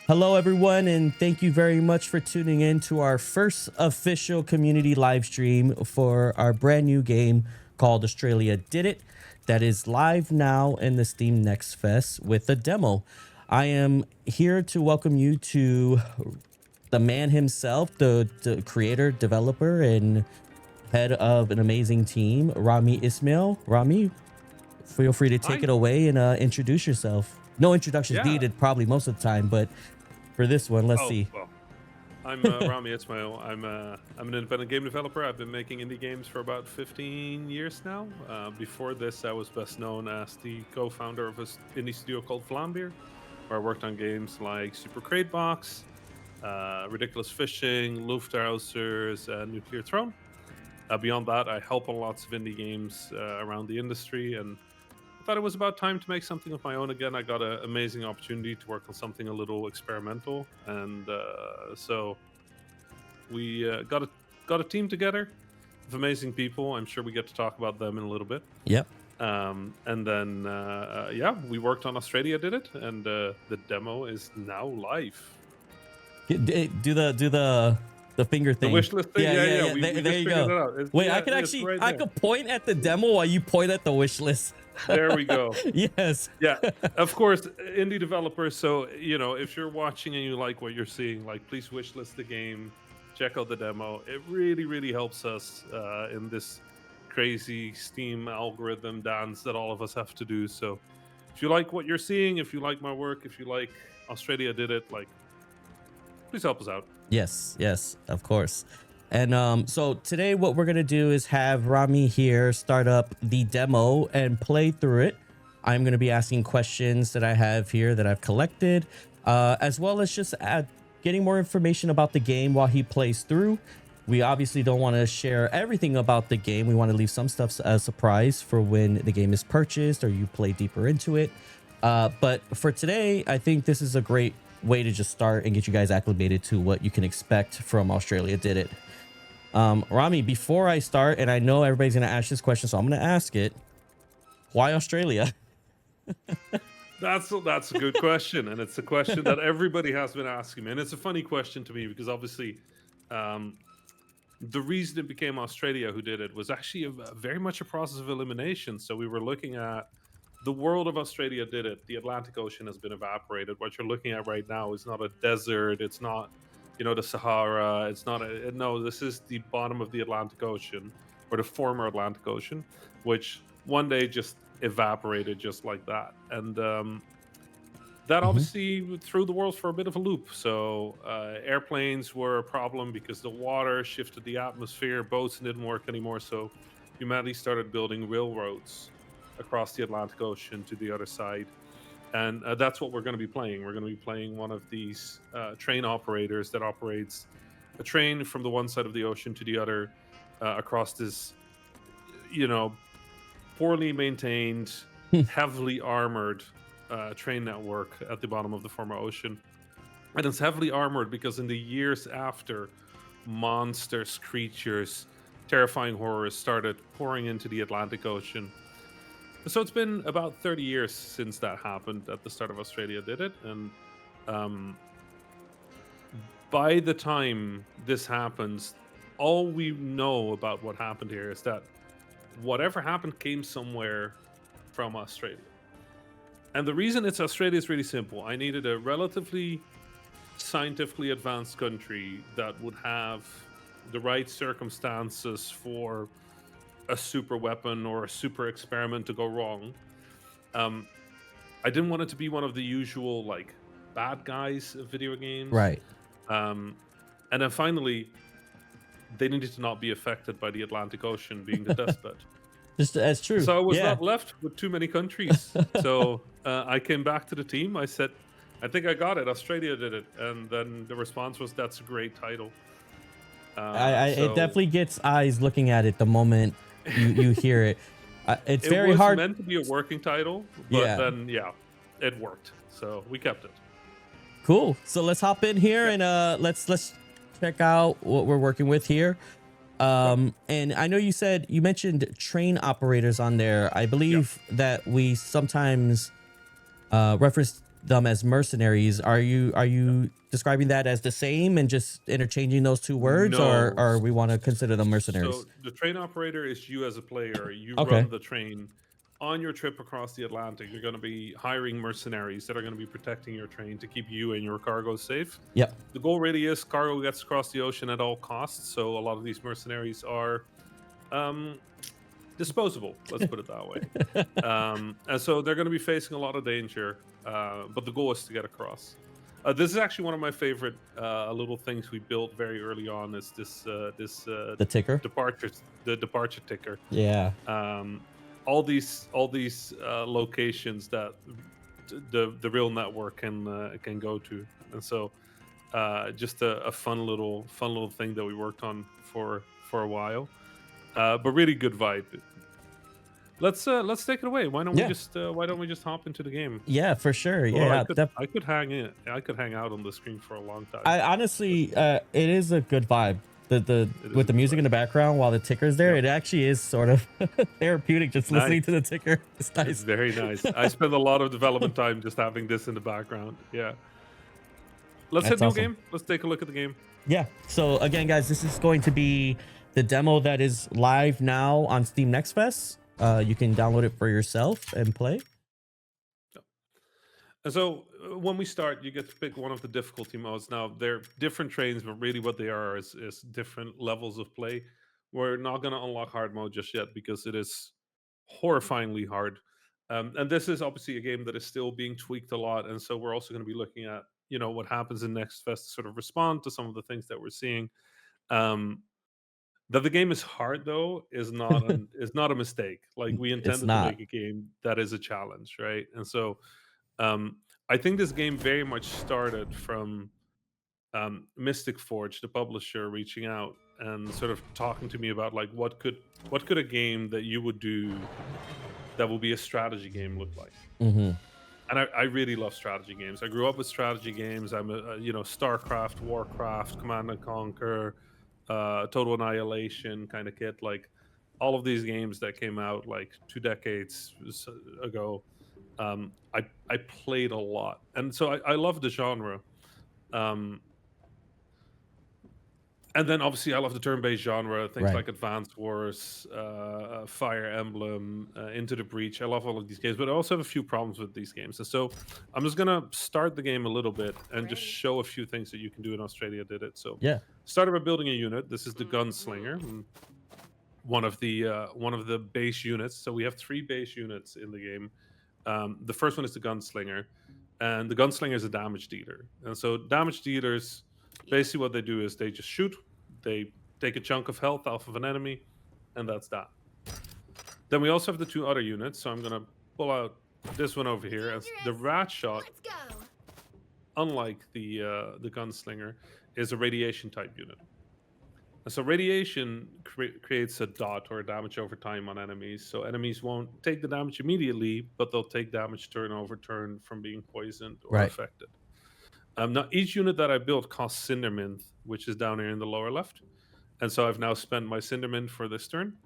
Hello, everyone, and thank you very much for tuning in to our first official community live stream for our brand new game called Australia Did It. That is live now in the Steam Next Fest with a demo. I am here to welcome you to the man himself, the creator, developer, and head of an amazing team, Rami Ismail. Rami, feel free to take Hi. it away and introduce yourself. No introductions Yeah. needed, probably most of the time, but for this one, let's Oh, see. well, I'm Rami Ismail. I'm an independent game developer. I've been making indie games for about 15 years now. Before this, I was best known as the co-founder of an indie studio called Vlambeer, where I worked on games like Super Crate Box, Ridiculous Fishing, Luftrausers, and Nuclear Throne. Beyond that, I help on lots of indie games around the industry, and I thought it was about time to make something of my own again. I got an amazing opportunity to work on something a little experimental, and so we got a team together of amazing people. I'm sure we get to talk about them in a little bit. Yep. And then yeah, we worked on Australia Did It, and the demo is now live. Do the finger The thing. wish list thing, yeah. We There just you figured go. it out. Wait, Yeah, I could it's actually right I there. could point at the demo while you point at the wish list. There we go. Yes. Yeah, of course, indie developers. So, if you're watching and you like what you're seeing, like, please wishlist the game, check out the demo. It really, really helps us in this crazy Steam algorithm dance that all of us have to do. So, if you like what you're seeing, if you like my work, if you like Australia Did It, like, please help us out. Yes, of course. And so today what we're gonna do is have Rami here start up the demo and play through it. I'm gonna be asking questions that I have here that I've collected, as well as just getting more information about the game while he plays through. We obviously don't want to share everything about the game. We want to leave some stuff as a surprise for when the game is purchased or you play deeper into it. But for today, I think this is a great way to just start and get you guys acclimated to what you can expect from Australia Did It. Rami, before I start, and I know everybody's going to ask this question, so I'm going to ask it. Why Australia? That's a good question, and it's a question that everybody has been asking me, and it's a funny question to me because obviously, the reason it became Australia who did it was actually very much a process of elimination. So we were looking at the world of Australia Did It. The Atlantic Ocean has been evaporated. What you're looking at right now is not a desert. It's not, the Sahara. It's not no. This is the bottom of the Atlantic Ocean, or the former Atlantic Ocean, which one day just evaporated just like that. And that obviously threw the world for a bit of a loop. So airplanes were a problem because the water shifted the atmosphere. Boats didn't work anymore. So humanity started building railroads across the Atlantic Ocean to the other side. And that's what we're going to be playing. We're going to be playing one of these train operators that operates a train from the one side of the ocean to the other across this, poorly maintained, heavily armored train network at the bottom of the former ocean. And it's heavily armored because in the years after, monsters, creatures, terrifying horrors started pouring into the Atlantic Ocean. So it's been about 30 years since that happened at the start of Australia Did It. And by the time this happens, all we know about what happened here is that whatever happened came somewhere from Australia. And the reason it's Australia is really simple. I needed a relatively scientifically advanced country that would have the right circumstances for a super weapon or a super experiment to go wrong. I didn't want it to be one of the usual like bad guys of video games. Right. And then finally, they needed to not be affected by the Atlantic Ocean being the deathbed. Just as true. So I was Yeah. not left with too many countries. So I came back to the team. I said, I think I got it. Australia Did It. And then the response was, that's a great title. It definitely gets eyes looking at it the moment you hear it. It's very was hard. meant to be a working title, but Yeah. then it worked. So we kept it. Cool. So let's hop in here and let's check out what we're working with here. And I know you mentioned train operators on there. I believe that we sometimes reference them as mercenaries. Are you describing that as the same and just interchanging those two words, No. or we want to consider them So mercenaries? the train operator is you as a player. You Okay. run the train. On your trip across the Atlantic, you're going to be hiring mercenaries that are going to be protecting your train to keep you and your cargo safe. Yep. The goal really is cargo gets across the ocean at all costs. So a lot of these mercenaries are um, disposable. Let's put it that way. And so they're going to be facing a lot of danger. But the goal is to get across. This is actually one of my favorite little things we built very early on. Is this The ticker. the departure ticker. Yeah. Um, all these locations that the real network can go to, and so just a fun little thing that we worked on for a while, but really good vibe. Let's take it away. Yeah. Why don't we just hop into the game? Yeah, for sure. Or Yeah. I could hang out on the screen for a long time. I honestly, it is a good vibe. The It is with a the good music vibe. in the background while the ticker's there, Yep. it actually is sort of therapeutic just listening Nice. to the ticker. It's It's nice. very nice. I spend a lot of development time just having this in the background. Yeah. Let's hit That's new awesome. game. Let's take a look at the game. Yeah. So again, guys, this is going to be the demo that is live now on Steam Next Fest. You can download it for yourself and play. And so when we start, you get to pick one of the difficulty modes. Now they're different trains, but really what they are is different levels of play. We're not going to unlock hard mode just yet because it is horrifyingly hard. And this is obviously a game that is still being tweaked a lot. And so we're also going to be looking at what happens in Next Fest to sort of respond to some of the things that we're seeing. Um, that the game is hard though is not a mistake. Like we It's intended to not. make a game that is a challenge, right? And so um, I think this game very much started from Mystic Forge, the publisher, reaching out and sort of talking to me about like what could a game that you would do that will be a strategy game look like. Hmm. And I really love strategy games. I grew up with strategy games. I'm StarCraft, Warcraft, Command and Conquer, Total Annihilation kind of kid. Like all of these games that came out like 2 decades ago, I played a lot, and so I love the genre. Um, and then obviously I love the turn-based genre, things Right. like Advance Wars, Fire Emblem, Into the Breach. I love all of these games, but I also have a few problems with these games. And so I'm just gonna start the game a little bit and just Ready. show a few things that you can do. In Australia did it. So Yeah. started by building a unit. This is the Gunslinger, one of the base units. So we have 3 base units in the game. The first one is the Gunslinger, and the Gunslinger is a damage dealer. And so damage dealers, basically what they do is they just shoot, they take a chunk of health off of an enemy, and that's that. Then we also have the 2 other units. So I'm gonna pull out this one over here. As the Rat Shot, Let's go. unlike the Gunslinger, is a radiation type unit. And so radiation creates a dot or a damage over time on enemies. So enemies won't take the damage immediately, but they'll take damage turn over turn from being poisoned or Right. affected. Now, each unit that I built costs Cindermint, which is down here in the lower left. And so I've now spent my Cindermint for this turn.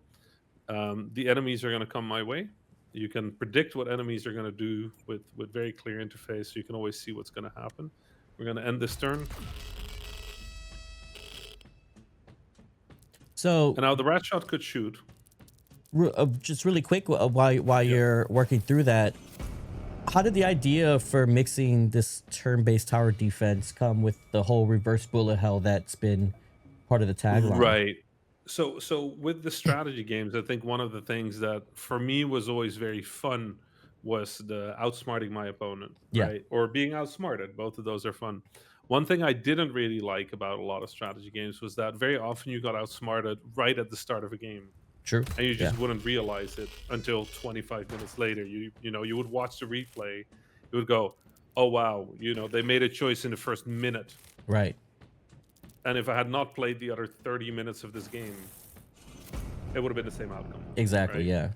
The enemies are going to come my way. You can predict what enemies are going to do with very clear interface, so you can always see what's going to happen. We're going to end this turn. So And now the Rat Shot could shoot. just really quick, while you're working through that, how did the idea for mixing this turn-based tower defense come with the whole reverse bullet hell that's been part of the tagline? Right. So with the strategy games, I think one of the things that for me was always very fun was the outsmarting my opponent, Yeah. right? Or being outsmarted. Both of those are fun. One thing I didn't really like about a lot of strategy games was that very often you got outsmarted right at the start of a game, True. and you Yeah. just wouldn't realize it until 25 minutes later. You would watch the replay, you would go, "Oh wow, they made a choice in the first minute." Right. And if I had not played the other 30 minutes of this game, it would have been the same outcome, Exactly. right? Yeah.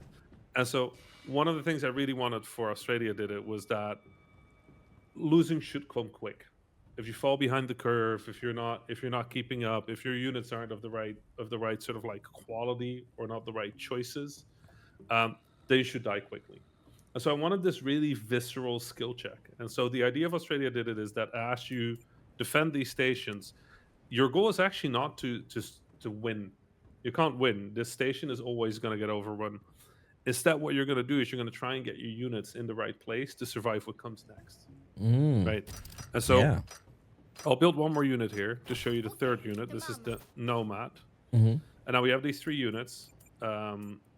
And so one of the things I really wanted for Australia did it was that losing should come quick. If you fall behind the curve, if you're not keeping up, if your units aren't of the right sort of like quality or not the right choices, then you should die quickly. And so I wanted this really visceral skill check. And so the idea of Australia did it is that as you defend these stations, your goal is actually not to win. You can't win. This station is always going to get overrun. Instead, what you're going to do is you're going to try and get your units in the right place to survive what comes next, Mm, right? And so yeah. I'll build one more unit here to show you the third unit. This is the nomad. Mm-hmm. And now we have these 3 units.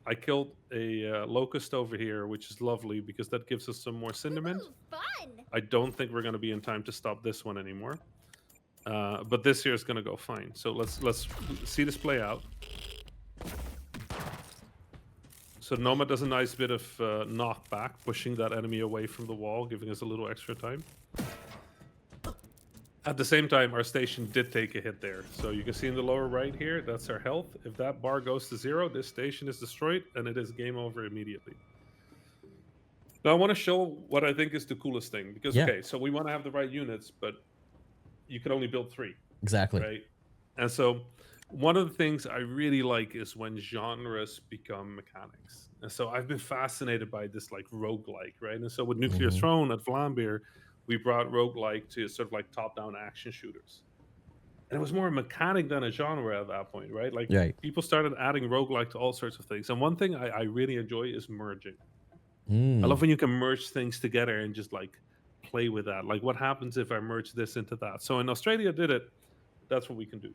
I killed a locust over here, which is lovely because that gives us some more cinnamon. Fun. I don't think we're going to be in time to stop this one anymore. But this here is going to go fine. So let's see this play out. So Nomad does a nice bit of knockback, pushing that enemy away from the wall, giving us a little extra time. At the same time, our station did take a hit there. So you can see in the lower right here, that's our health. If that bar goes to 0, this station is destroyed, and it is game over immediately. Now I want to show what I think is the coolest thing. Because, Yeah. okay, so we want to have the right units, but you can only build 3. Exactly. Right? And so one of the things I really like is when genres become mechanics. And so I've been fascinated by this like roguelike, right? And so with Nuclear Mhm. Throne at Vlambeer, we brought roguelike to sort of like top-down action shooters. And it was more a mechanic than a genre at that point, right? Like Right. people started adding roguelike to all sorts of things. And one thing I really enjoy is merging. I Mm. love when you can merge things together and just like play with that. Like what happens if I merge this into that? So in Australia did it, that's what we can do.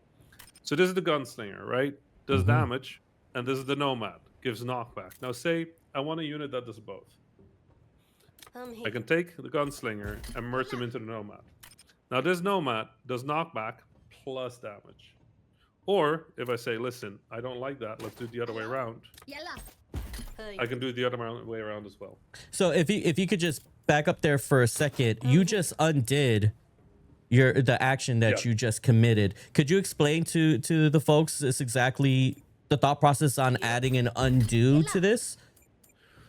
So this is the gunslinger, right? Does Mhm. damage, and this is the nomad, gives knockback. Now say I want a unit that does both. I can take the gunslinger and merge him into the nomad. Now this nomad does knockback plus damage. Or if I say, listen, I don't like that, let's do it the other way around. I can do it the other way around as well. So if you could just back up there for a second, you just undid the action that Yeah. you just committed. Could you explain to the folks this exactly the thought process on adding an undo to this?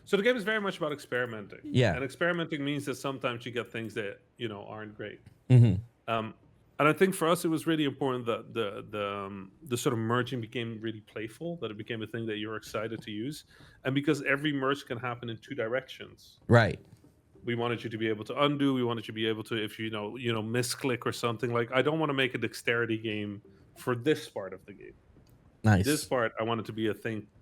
So the game is very much about experimenting. Yeah. And experimenting means that sometimes you get things that, aren't great. Mm-hmm. And I think for us, it was really important that the sort of merging became really playful, that it became a thing that you're excited to use. And because every merge can happen in 2 directions, Right. we wanted you to be able to undo. We wanted you to be able to, if misclick or something. Like, I don't want to make a dexterity game for this part of the game. Nice. This part, I want it to be a thinking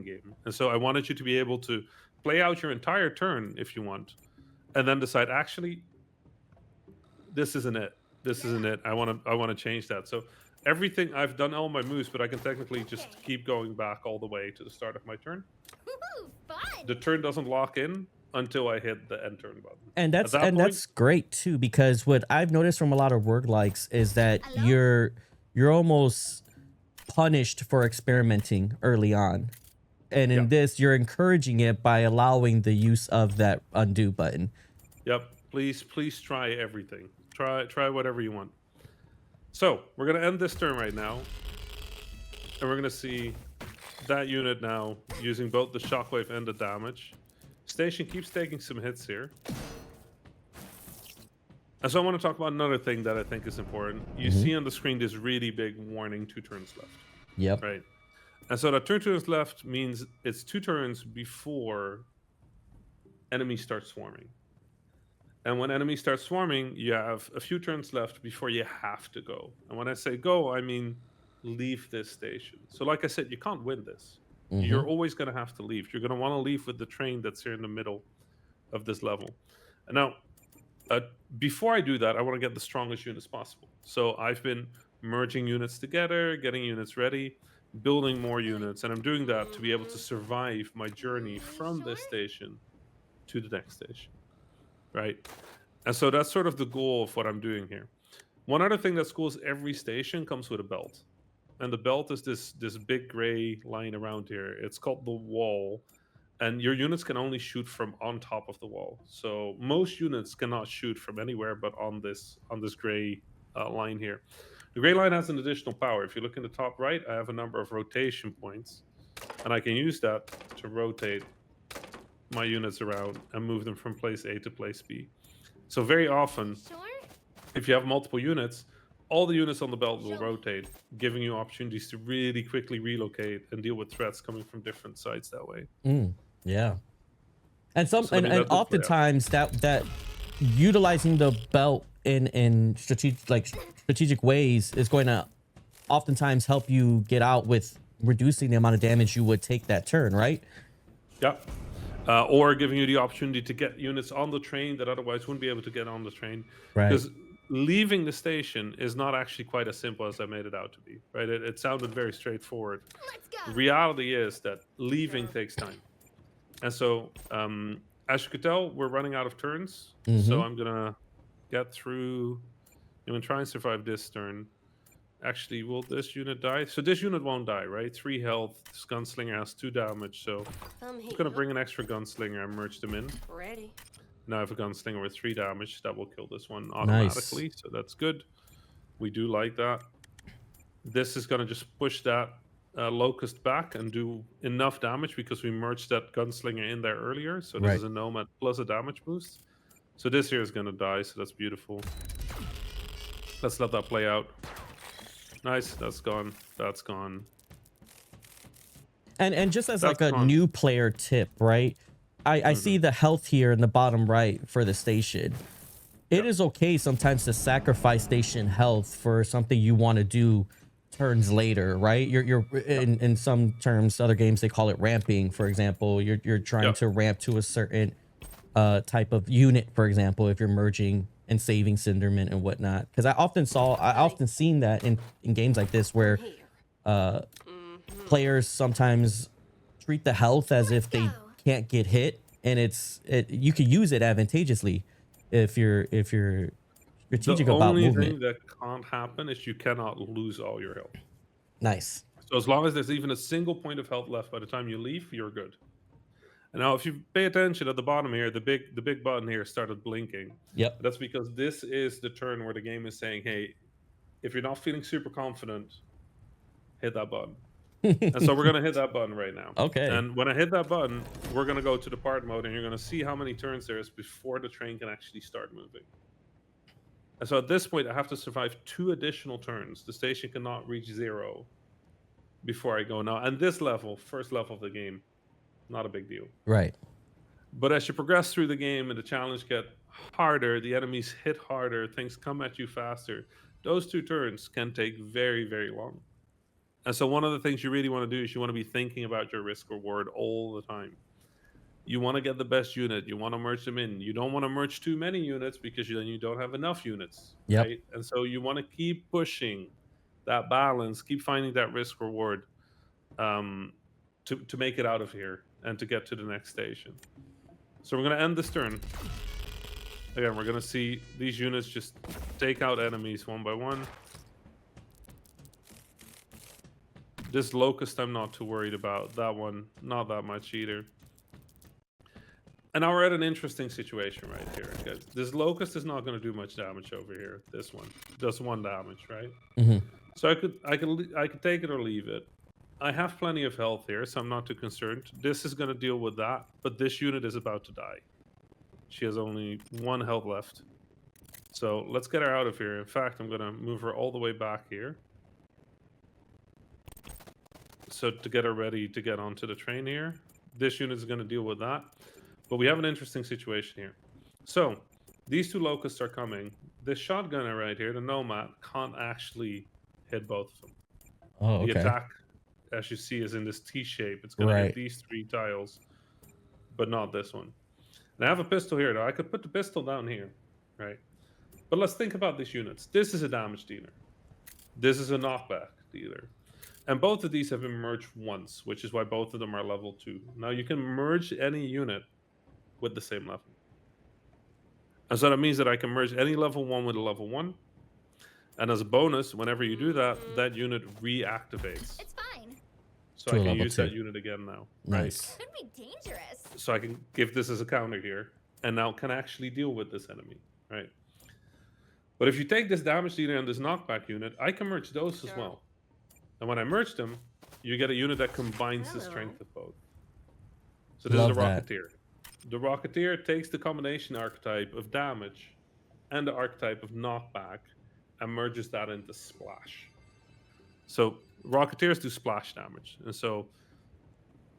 game. And so I wanted you to be able to play out your entire turn if you want, and then decide, actually, this isn't it. This isn't it. I want to change that. So everything, I've done all my moves, but I can technically just keep going back all the way to the start of my turn. Fun. The turn doesn't lock in until I hit the end turn button. And At that's that point- that's great too, because what I've noticed from a lot of roguelikes is that Hello? you're almost punished for experimenting early on. And in Yeah. this, you're encouraging it by allowing the use of that undo button. Yep. Please try everything. Try whatever you want. So we're gonna end this turn right now, and we're gonna see that unit now using both the shockwave and the damage. Station keeps taking some hits here. And so I want to talk about another thing that I think is important. You see on the screen this really big warning, 2 turns left, Yep. right? And so that 2 turns left means it's 2 turns before enemies start swarming. And when enemies start swarming, you have a few turns left before you have to go. And when I say go, I mean leave this station. So like I said, you can't win this. You're always going to have to leave. You're going to want to leave with the train that's here in the middle of this level. And now, before I do that, I want to get the strongest units possible. So I've been merging units together, getting units ready, building more units. And I'm doing that to be able to survive my journey from this station to the next station. Right? And so that's sort of the goal of what I'm doing here. One other thing that's cool is every station comes with a belt. And the belt is this big gray line around here. It's called the wall. And your units can only shoot from on top of the wall. So most units cannot shoot from anywhere but on this gray line here. The gray line has an additional power. If you look in the top right, I have a number of rotation points. And I can use that to rotate my units around and move them from place A to place B. So very often, Sure. if you have multiple units, all the units on the belt will rotate, giving you opportunities to really quickly relocate and deal with threats coming from different sides that way. Yeah. And So I mean and that did play out. oftentimes that utilizing the belt in strategic ways is going to oftentimes help you get out with reducing the amount of damage you would take that turn, right? Yeah. Or giving you the opportunity to get units on the train that otherwise wouldn't be able to get on the train. Right. Because leaving the station is not actually quite as simple as I made it out to be. Right? It sounded very straightforward. The reality is that leaving takes time. And so, as you could tell, we're running out of turns. Mm-hmm. So I'm gonna get through. I'm gonna try and survive this turn. Actually, will this unit die? So this unit won't die, right? 3 health. This gunslinger has 2 damage. So I'm gonna bring an extra gunslinger and merge them in. Ready. Now I have a gunslinger with 3 damage. That will kill this one Nice. automatically. So that's good. We do like that. This is gonna just push that locust back and do enough damage because we merged that gunslinger in there earlier. So this Right. is a nomad plus a damage boost. So this here is gonna die. So that's beautiful. Let's let that play out. Nice, that's gone. That's gone. And just as That's like a gone. new player tip, right? I see the health here in the bottom right for the station. It is okay sometimes to sacrifice station health for something you want to do turns later, right? You're in some terms, other games they call it ramping, for example. You're trying Yeah. to ramp to a certain type of unit, for example, if you're merging and saving Cinderman and whatnot. Because I often seen that in games like this where Here. players sometimes treat the health as if they can't get hit, and you could use it advantageously if you're strategic The about only movement. thing that can't happen is you cannot lose all your health. Nice. So as long as there's even a single point of health left by the time you leave, you're good. And now if you pay attention at the bottom here, the big button here started blinking. Yep. That's because this is the turn where the game is saying, hey, if you're not feeling super confident, hit that button. And so we're gonna hit that button right now. Okay. And when I hit that button, we're gonna go to depart mode, and you're gonna see how many turns there is before the train can actually start moving. And so at this point, I have to survive 2 additional turns. The station cannot reach 0 before I go now. And this level, first level of the game, not a big deal. Right. But as you progress through the game and the challenge get harder, the enemies hit harder, things come at you faster. Those 2 turns can take very, very long. And so one of the things you really want to do is you want to be thinking about your risk reward all the time. You want to get the best unit. You want to merge them in. You don't want to merge too many units because then you don't have enough units. Yep. Right? And so you want to keep pushing that balance, keep finding that risk reward to make it out of here and to get to the next station. So we're going to end this turn. Again, we're going to see these units just take out enemies one by one. This locust I'm not too worried about. That one, not that much either. And now we're at an interesting situation right here. Okay? This locust is not going to do much damage over here. This one does 1 damage, right? Mm-hmm. So I could take it or leave it. I have plenty of health here, so I'm not too concerned. This is going to deal with that, but this unit is about to die. She has only 1 health left. So let's get her out of here. In fact, I'm going to move her all the way back here. So to get her ready to get onto the train here. This unit is going to deal with that. But we have an interesting situation here. So these 2 locusts are coming. This shotgunner right here, the nomad, can't actually hit both of them. Oh, The okay. attack, as you see, is in this T shape. It's going to Right. hit these 3 tiles, but not this one. And I have a pistol here, though. I could put the pistol down here, right? But let's think about these units. This is a damage dealer. This is a knockback dealer. And both of these have been merged once, which is why both of them are level 2. Now you can merge any unit with the same level. And so that means that I can merge any level 1 with a level 1. And as a bonus, whenever you do that, that unit reactivates. It's fine. So To I a can level use 2. that unit again now. Right? Nice. Could be dangerous. So I can give this as a counter here, and now can actually deal with this enemy, right? But if you take this damage dealer and this knockback unit, I can merge those as Sure. well. And when I merge them, you get a unit that combines the Hello. strength of both. So this Love is the that. Rocketeer. The Rocketeer takes the combination archetype of damage and the archetype of knockback and merges that into splash. So Rocketeers do splash damage. And so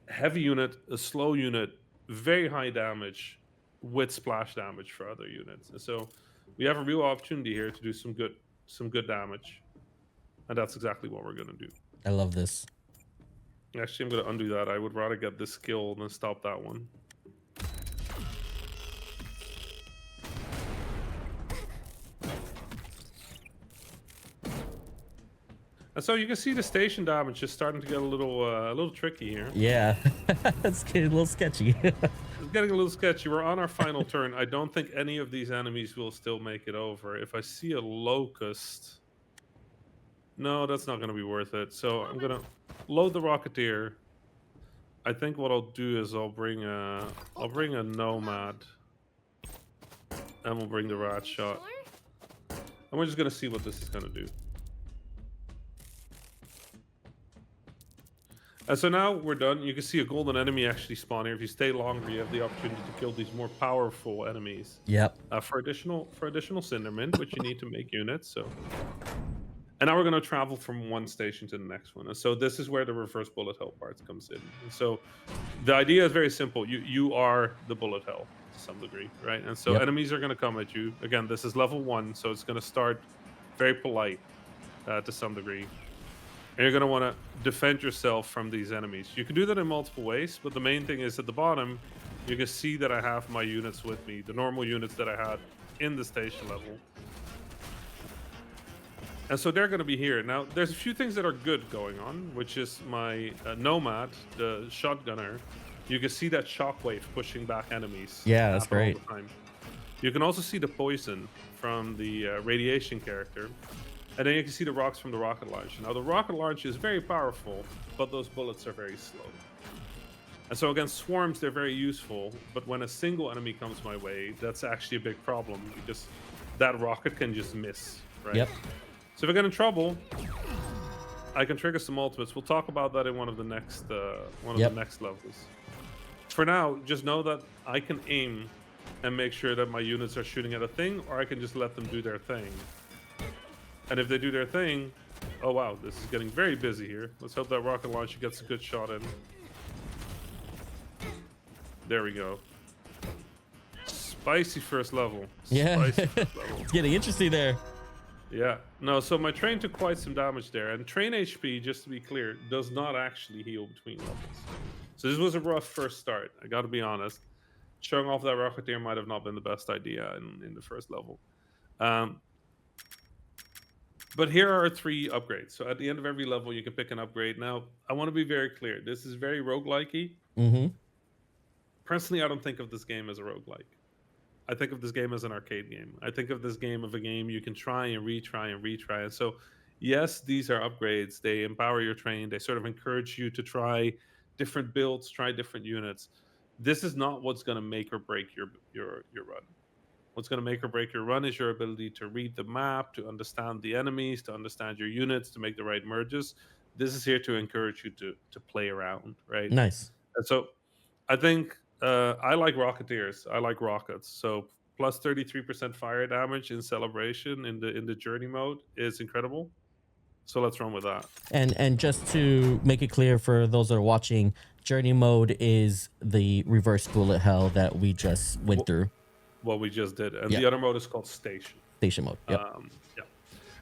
heavy unit, a slow unit, very high damage with splash damage for other units. And so we have a real opportunity here to do some good damage, and that's exactly what we're gonna do. I love this. Actually, I'm gonna undo that. I would rather get this skill than stop that one. And so you can see the station damage is starting to get a little tricky here. Yeah, it's getting a little sketchy. It's getting a little sketchy. We're on our final turn. I don't think any of these enemies will still make it over. If I see a locust, no, that's not going to be worth it. So I'm going to load the Rocketeer. I think what I'll do is I'll bring a nomad, and we'll bring the rat shot, and we're just going to see what this is going to do. And so now we're done. You can see a golden enemy actually spawn here. If you stay longer, you have the opportunity to kill these more powerful enemies. Yep. For additional Cindermint, which you need to make units. So, and now we're going to travel from one station to the next one. And so this is where the reverse bullet hell part comes in. And so the idea is very simple. You are the bullet hell to some degree, right? And so enemies are going to come at you. Again, this is level 1, so it's going to start very polite to some degree. And you're going to want to defend yourself from these enemies. You can do that in multiple ways, but the main thing is at the bottom, you can see that I have my units with me, the normal units that I had in the station level. And so they're going to be here. Now, there's a few things that are good going on, which is my Nomad, the shotgunner. You can see that shockwave pushing back enemies. Yeah, that's great. All the time. You can also see the poison from the radiation character. And then you can see the rocks from the rocket launcher. Now, the rocket launcher is very powerful, but those bullets are very slow. And so against swarms, they're very useful. But when a single enemy comes my way, that's actually a big problem because that rocket can just miss, right? Yep. So if I get in trouble, I can trigger some ultimates. We'll talk about that in one of the next levels. For now, just know that I can aim and make sure that my units are shooting at a thing, or I can just let them do their thing. And if they do their thing, oh wow, this is getting very busy here. Let's hope that rocket launcher gets a good shot in. There we go. Spicy first level. Yeah. Spicy first level. It's getting interesting there. Yeah. No, so my train took quite some damage there. And train HP, just to be clear, does not actually heal between levels. So this was a rough first start. I got to be honest. Showing off that Rocketeer might have not been the best idea in the first level. But here are 3 upgrades. So at the end of every level, you can pick an upgrade. Now, I want to be very clear. This is very roguelike-y. Mm-hmm. Personally, I don't think of this game as a roguelike. I think of this game as an arcade game. I think of this game of a game you can try and retry and retry. And so, yes, these are upgrades. They empower your train. They sort of encourage you to try different builds, try different units. This is not what's going to make or break your run. What's going to make or break your run is your ability to read the map, to understand the enemies, to understand your units, to make the right merges. This is here to encourage you to play around, right? Nice. And so I think I like Rocketeers. I like rockets. So plus 33% fire damage in Celebration in the journey mode is incredible. So let's run with that. And just to make it clear for those that are watching, journey mode is the reverse bullet hell that we just went through. What we just did, and the other mode is called station mode. Yep.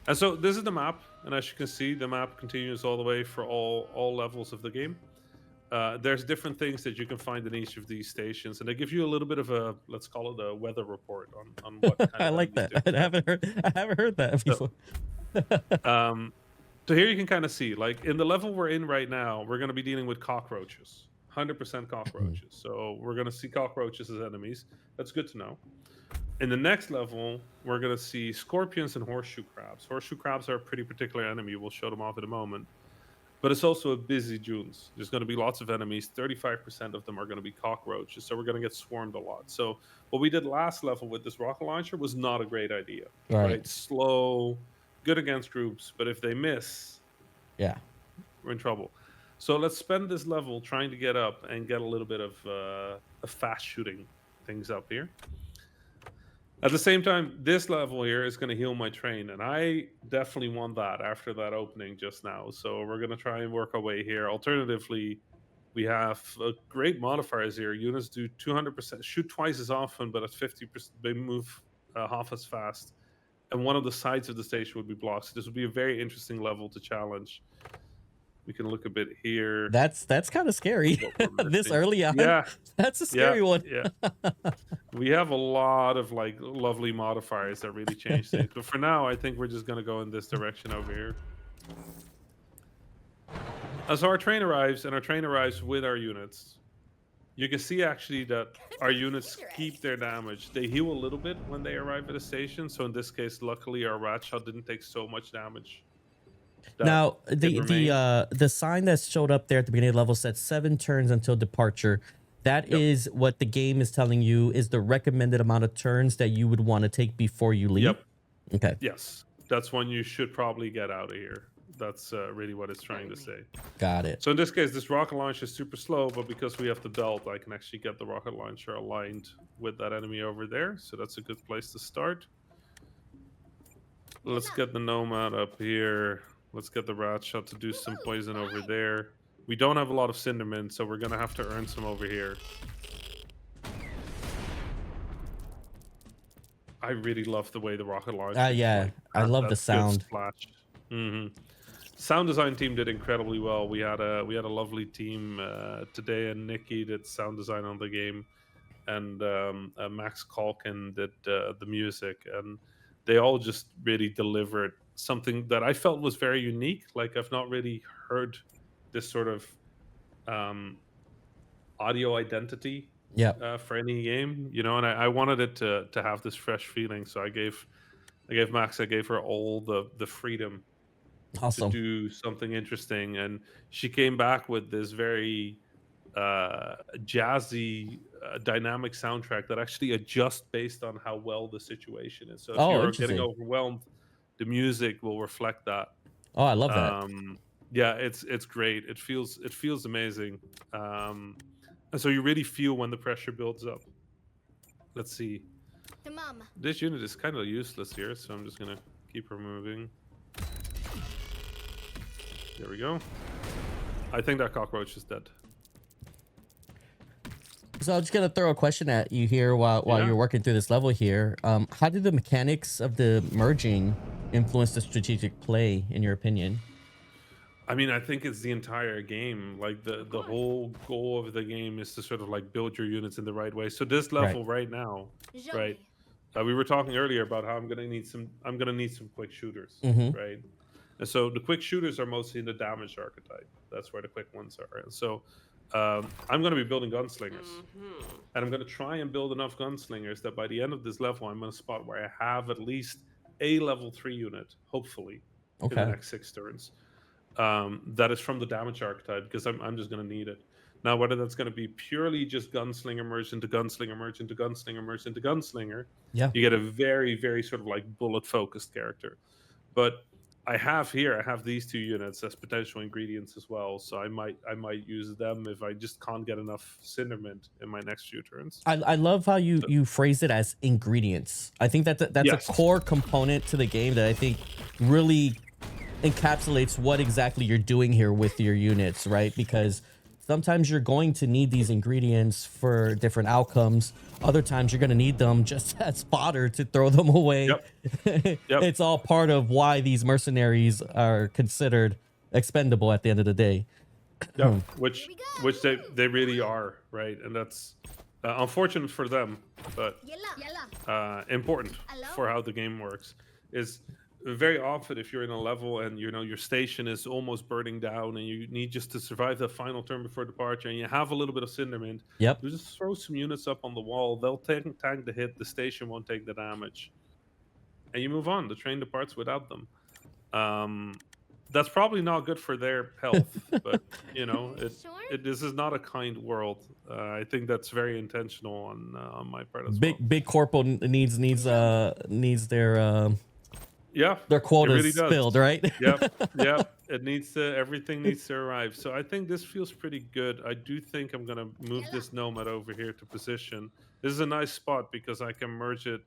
And so this is the map, and as you can see, the map continues all the way for all levels of the game. There's different things that you can find in each of these stations, and they give you a little bit of a, let's call it a weather report on what kind of I like that. I haven't heard that before. So here you can kind of see, like in the level we're in right now, we're going to be dealing with cockroaches. 100% cockroaches. So we're going to see cockroaches as enemies. That's good to know. In the next level, we're going to see scorpions and horseshoe crabs. Horseshoe crabs are a pretty particular enemy. We'll show them off in a moment. But it's also a busy dunes. There's going to be lots of enemies. 35% of them are going to be cockroaches. So we're going to get swarmed a lot. So what we did last level with this rocket launcher was not a great idea. Right? Slow, good against groups. But if they miss, we're in trouble. So let's spend this level trying to get up and get a little bit of fast shooting things up here. At the same time, this level here is going to heal my train, and I definitely want that after that opening just now. So we're going to try and work our way here. Alternatively, We have great modifiers here. Units do 200%, shoot twice as often, but at 50%, they move half as fast. And one of the sides of the station would be blocked. So this would be a very interesting level to challenge. We can look a bit here. That's kind of scary. What we're This missing. early on. Yeah, That's a yeah, scary one. yeah. We have a lot of like lovely modifiers that really change things. But for now, I think we're just gonna go in this direction over here. As our train arrives, and our train arrives with our units, you can see actually that our units keep their damage. They heal a little bit when they arrive at a station. So in this case, luckily our rat shot didn't take so much damage. Now the sign that showed up there at the beginning of the level said 7 turns until departure. That is what the game is telling you is the recommended amount of turns that you would want to take before you leave. Yep. Okay. Yes, that's when you should probably get out of here. That's really what it's trying to say. Got it. So in this case, this rocket launcher is super slow, but because we have the belt, I can actually get the rocket launcher aligned with that enemy over there. So that's a good place to start. Let's get the nomad up here. Let's get the rat shot to do some poison over there. We don't have a lot of cindermint, so we're going to have to earn some over here. I really love the way the rocket launcher. Yeah, like, I love the sound. Splash. Sound design team did incredibly well. We had a lovely team today, and Nikki did sound design on the game, and Max Calkin did the music, and they all just really delivered something that I felt was very unique. Like I've not really heard this sort of audio identity for any game, you know, and I wanted it to have this fresh feeling. So I gave her all the freedom to do something interesting, and she came back with this very jazzy dynamic soundtrack that actually adjusts based on how well the situation is. So if you're getting overwhelmed, the music will reflect that. Oh, I love that. Yeah, it's great. It feels amazing. And so you really feel when the pressure builds up. Let's see. This unit is kind of useless here, so I'm just gonna keep her moving. There we go. I think that cockroach is dead. So I'm just gonna throw a question at you here while you're working through this level here. How did the mechanics of the merging influence the strategic play, in your opinion? I mean, I think it's the entire game. Like the whole goal of the game is to sort of like build your units in the right way. So this level right now, right? We were talking earlier about how I'm gonna need some quick shooters, right? And so the quick shooters are mostly in the damage archetype. That's where the quick ones are. And so I'm going to be building gunslingers, and I'm going to try and build enough gunslingers that by the end of this level, I'm in a spot where I have at least a level 3 unit, hopefully, in the next 6 turns. That is from the damage archetype, because I'm just going to need it. Now, whether that's going to be purely just gunslinger merge into gunslinger merge into gunslinger merge into gunslinger, you get a very, very sort of like bullet focused character. But I have these 2 units as potential ingredients as well, so I might use them if I just can't get enough cindermint in my next few turns. I love how you phrase it as ingredients. I think that's a core component to the game that I think really encapsulates what exactly you're doing here with your units, right? Because sometimes you're going to need these ingredients for different outcomes. Other times you're going to need them just as fodder to throw them away. It's all part of why these mercenaries are considered expendable at the end of the day. Which they really are, right? And that's unfortunate for them, but important for how the game works. Is very often if you're in a level and you know your station is almost burning down and you need just to survive the final turn before departure and you have a little bit of cindermint, you just throw some units up on the wall. They'll tank the hit, the station won't take the damage, and you move on. The train departs without them. That's probably not good for their health, but you know, this is not a kind world. I think that's very intentional on my part as well. Big corpo needs their their quota really filled, right? It needs to, everything needs to arrive. So I think this feels pretty good. I do think I'm gonna move this nomad over here to position. This is a nice spot because I can merge it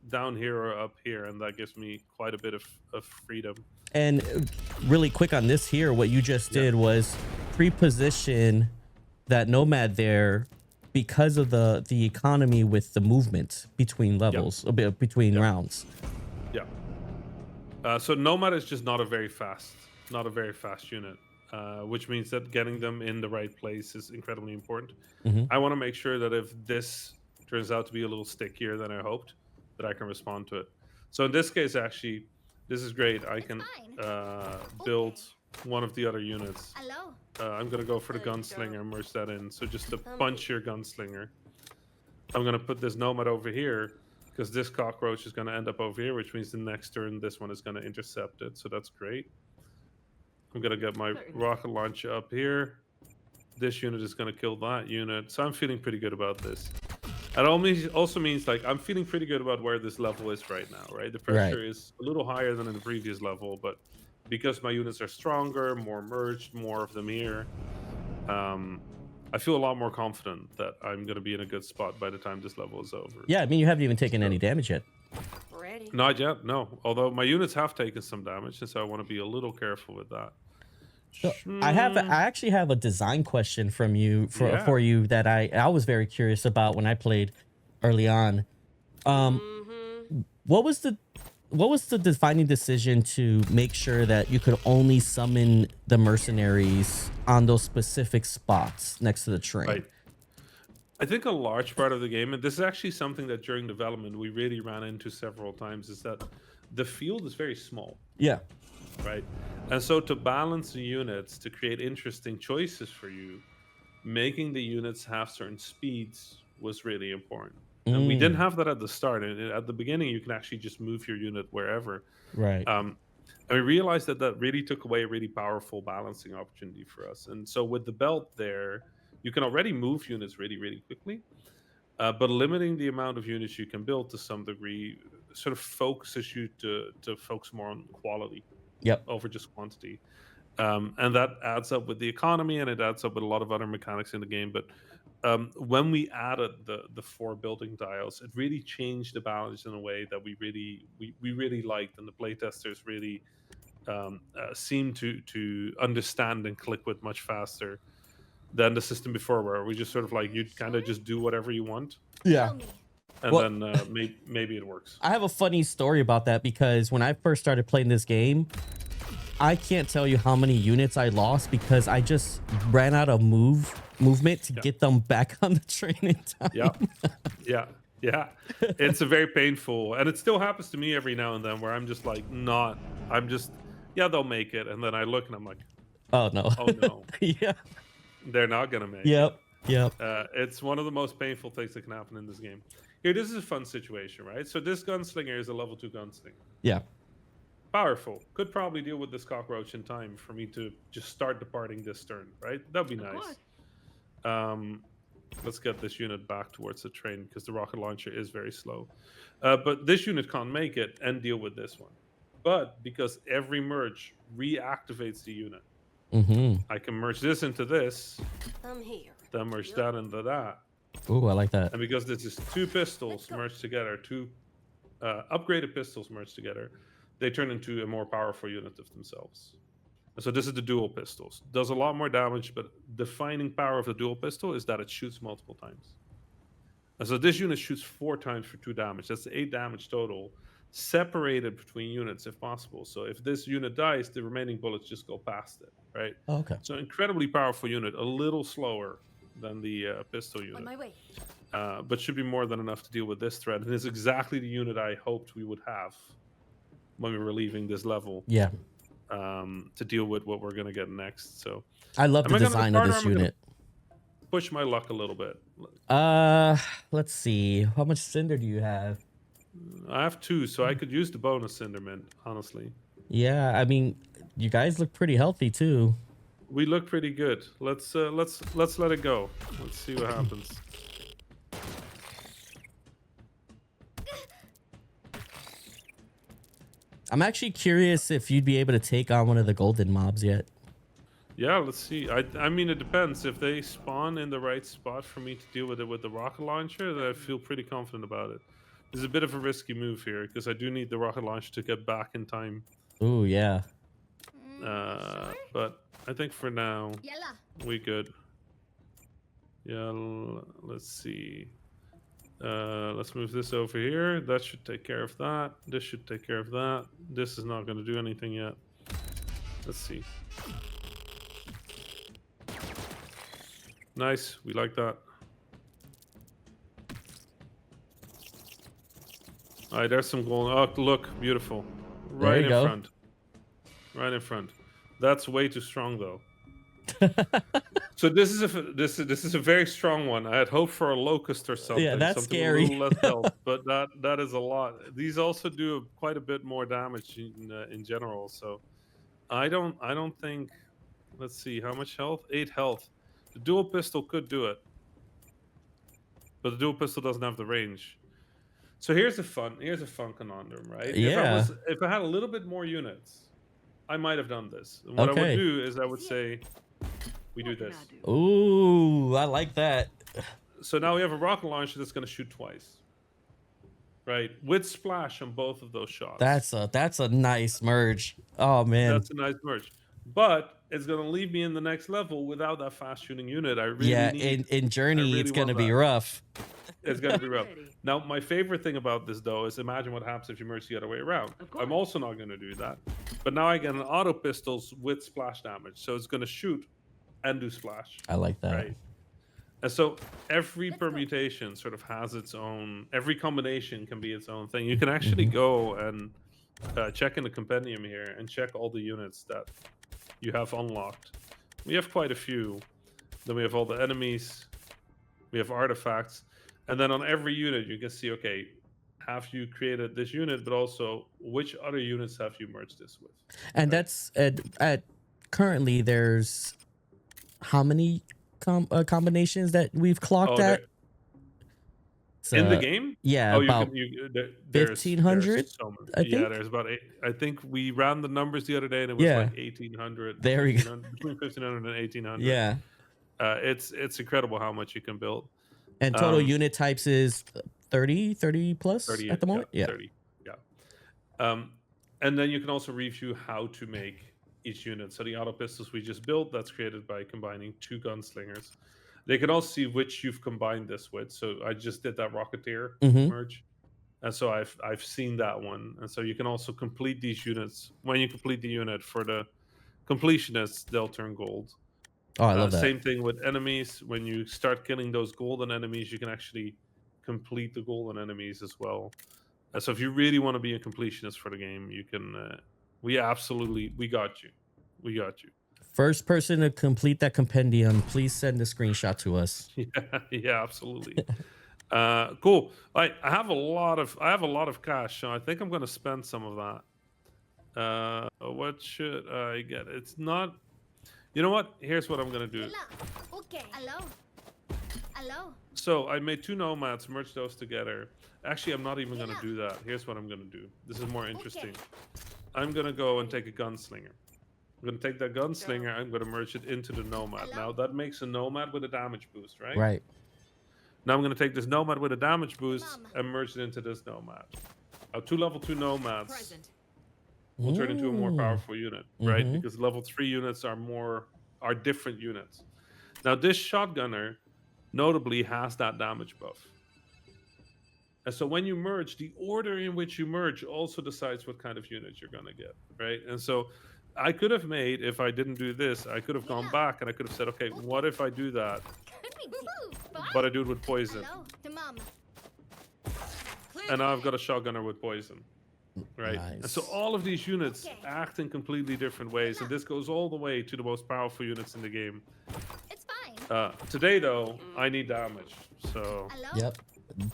down here or up here, and that gives me quite a bit of freedom. And really quick on this here, what you just did was pre-position that nomad there because of the economy with the movement between levels, a bit between rounds. Yeah. So Nomad is just not a very fast unit, which means that getting them in the right place is incredibly important. Hmm. I want to make sure that if this turns out to be a little stickier than I hoped, that I can respond to it. So in this case, actually, this is great. I can build one of the other units. Hello. I'm gonna go for the gunslinger and merge that in. So just to punch your gunslinger, I'm gonna put this nomad over here because this cockroach is gonna end up over here, which means the next turn this one is gonna intercept it. So that's great. I'm gonna get my rocket launcher up here. This unit is gonna kill that unit. So I'm feeling pretty good about this. It also means like I'm feeling pretty good about where this level is right now, right? The pressure is a little higher than in the previous level, but because my units are stronger, more merged, more of them here, I feel a lot more confident that I'm going to be in a good spot by the time this level is over. Yeah, I mean, you haven't even taken any damage yet. Ready. Not yet, no. Although my units have taken some damage, and so I want to be a little careful with that. So I actually have a design question from you for you that I was very curious about when I played early on. What was the defining decision to make sure that you could only summon the mercenaries on those specific spots next to the train? Right. I think a large part of the game, and this is actually something that during development we really ran into several times, is that the field is very small. Yeah. Right. And so to balance the units, to create interesting choices for you, making the units have certain speeds was really important. And we didn't have that at the start. And at the beginning, you can actually just move your unit wherever. Right. And we realized that that really took away a really powerful balancing opportunity for us. And so with the belt there, you can already move units really, really quickly. But limiting the amount of units you can build to some degree sort of focuses you to focus more on quality. Yep. Over just quantity. And that adds up with the economy, and it adds up with a lot of other mechanics in the game. But when we added the 4 building tiles, it really changed the balance in a way that we really liked, and the playtesters really seemed to understand and click with much faster than the system before, where we just sort of like you kind of just do whatever you want. Yeah. And then maybe it works. I have a funny story about that because when I first started playing this game, I can't tell you how many units I lost because I just ran out of movement to get them back on the train in time. Yeah. It's a very painful, and it still happens to me every now and then where I'm just like they'll make it, and then I look and I'm like, oh no. Yeah. They're not gonna make it. Yep. It's one of the most painful things that can happen in this game. Here, this is a fun situation, right? So this gunslinger is a level 2 gunslinger. Yeah. Powerful. Could probably deal with this cockroach in time for me to just start departing this turn, right? That'd be nice. Let's get this unit back towards the train because the rocket launcher is very slow. But this unit can't make it and deal with this one. But because every merge reactivates the unit, I can merge this into this, then merge that into that. Ooh, I like that. And because this is 2 pistols merged together, 2 upgraded pistols merged together, they turn into a more powerful unit of themselves. And so this is the dual pistols. Does a lot more damage, but defining power of the dual pistol is that it shoots multiple times. And so this unit shoots 4 times for 2 damage. That's 8 damage total, separated between units if possible. So if this unit dies, the remaining bullets just go past it, right? Oh, okay. So incredibly powerful unit, a little slower than the pistol unit. On my way. But should be more than enough to deal with this threat. And it's exactly the unit I hoped we would have when we were leaving this level. Yeah. To deal with what we're going to get next. So I love the design of this unit. Push my luck a little bit. Let's see. How much cinder do you have? I have 2, so I could use the bonus cinder mint, honestly. Yeah, I mean, you guys look pretty healthy too. We look pretty good. Let's let it go. Let's see what happens. I'm actually curious if you'd be able to take on one of the golden mobs yet. Yeah, let's see. I mean, it depends. If they spawn in the right spot for me to deal with it with the rocket launcher, then I feel pretty confident about it. It's a bit of a risky move here because I do need the rocket launcher to get back in time. Ooh, yeah. But I think for now, we good. Yeah, let's see. Let's move this over here. That should take care of that. This should take care of that. This is not going to do anything yet. Let's see. Nice. We like that. All right, there's some gold. Oh, look, beautiful. There Right you in go. front. Right in front. That's way too strong, though. So this is a very strong one. I had hoped for a locust or Yeah, something, that's something a scary. little less health, but that is a lot. These also do quite a bit more damage in general. So I don't think. Let's see, how much health? 8 health. The dual pistol could do it, but the dual pistol doesn't have the range. So here's a fun conundrum, right? Yeah. If I had a little bit more units, I might have done this. And what I would Okay. do is I would say we do this. Ooh, I like that. So now we have a rocket launcher that's going to shoot twice, right? With splash on both of those shots. That's a nice merge. Oh man. That's a nice merge. But it's going to leave me in the next level without that fast shooting unit. I really Yeah, need. in Journey really it's gonna want be that. rough. It's going to be rough. Now, my favorite thing about this, though, is imagine what happens if you merge the other way around. I'm also not going to do that. But now I get an auto pistols with splash damage. So it's going to shoot and do splash. I like that. Right. And so every permutation sort of has its own, every combination can be its own thing. You can actually go and check in the compendium here and check all the units that you have unlocked. We have quite a few. Then we have all the enemies. We have artifacts. And then on every unit, you can see, okay, have you created this unit, but also which other units have you merged this with? And that's at currently there's how many combinations that we've clocked at? In the game? Yeah, Oh, about there's 1,500, so many. I Yeah, think. there's about eight. I think we ran the numbers the other day, and it was Yeah. like 1,800. There we go. Between 1,500 and 1,800. Yeah. It's incredible how much you can build. And total unit types is 30 plus 30 at the moment. Yeah. 30. Yeah. And then you can also review how to make each unit. So the auto pistols we just built, that's created by combining 2 gunslingers. They can also see which you've combined this with. So I just did that Rocketeer merge. And so I've seen that one. And so you can also complete these units. When you complete the unit for the completionists, they'll turn gold. Oh, I love that. Same thing with enemies. When you start killing those golden enemies, you can actually complete the golden enemies as well. So if you really want to be a completionist for the game, you can. We got you. We got you. First person to complete that compendium, please send a screenshot to us. Yeah, absolutely. Cool. I have a lot of cash, so I think I'm going to spend some of that. What should I get? It's not. You know what? Here's what I'm going to do. Okay. Hello. So I made 2 nomads, merged those together. Actually, I'm not even going to do that. Here's what I'm going to do. This is more interesting. I'm going to go and take a gunslinger. I'm going to take that gunslinger. I'm going to merge it into the nomad. Now that makes a nomad with a damage boost, right? Right. Now I'm going to take this nomad with a damage boost and merge it into this nomad. Now 2 level 2 nomads will turn into a more powerful unit, right? Because level 3 units are different units. Now this shotgunner notably has that damage buff. And so when you merge, the order in which you merge also decides what kind of unit you're going to get, right? And so I could have made, if I didn't do this, I could have gone back and I could have said, okay, what if I do that, but I do it with poison? And now I've got a shotgunner with poison, right? Nice. And so all of these units act in completely different ways, and this goes all the way to the most powerful units in the game. It's fine. Today, though, I need damage, so... Yep.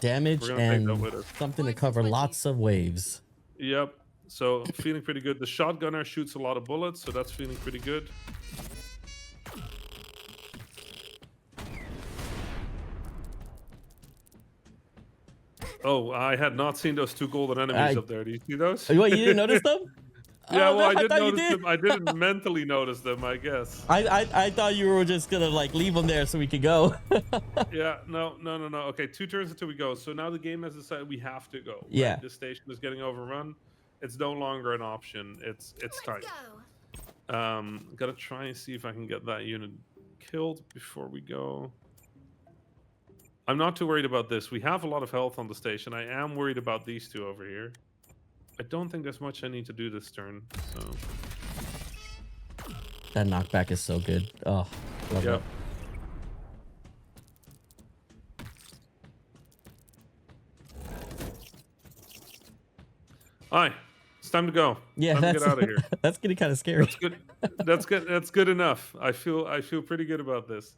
Damage We're gonna take that and with us. something to cover lots of waves. Yep. So feeling pretty good. The shotgunner shoots a lot of bullets, so that's feeling pretty good. Oh, I had not seen those 2 golden enemies up there. Do you see those? What, you didn't notice them? Yeah, Oh, well, no, I did thought you notice did. them. I didn't mentally notice them, I guess. I thought you were just gonna like leave them there so we could go. Yeah, no. Okay, 2 turns until we go. So now the game has decided we have to go. Right? Yeah. This station is getting overrun. It's no longer an option. It's time. Go. Gotta try and see if I can get that unit killed before we go. I'm not too worried about this. We have a lot of health on the station. I am worried about these two over here. I don't think there's much I need to do this turn. So That knockback is so good. Oh, love yeah. it. Hi, it's time to go. Yeah, Time to that's get out of here. that's getting kind of scary. That's good. That's good. That's good enough. I feel pretty good about this.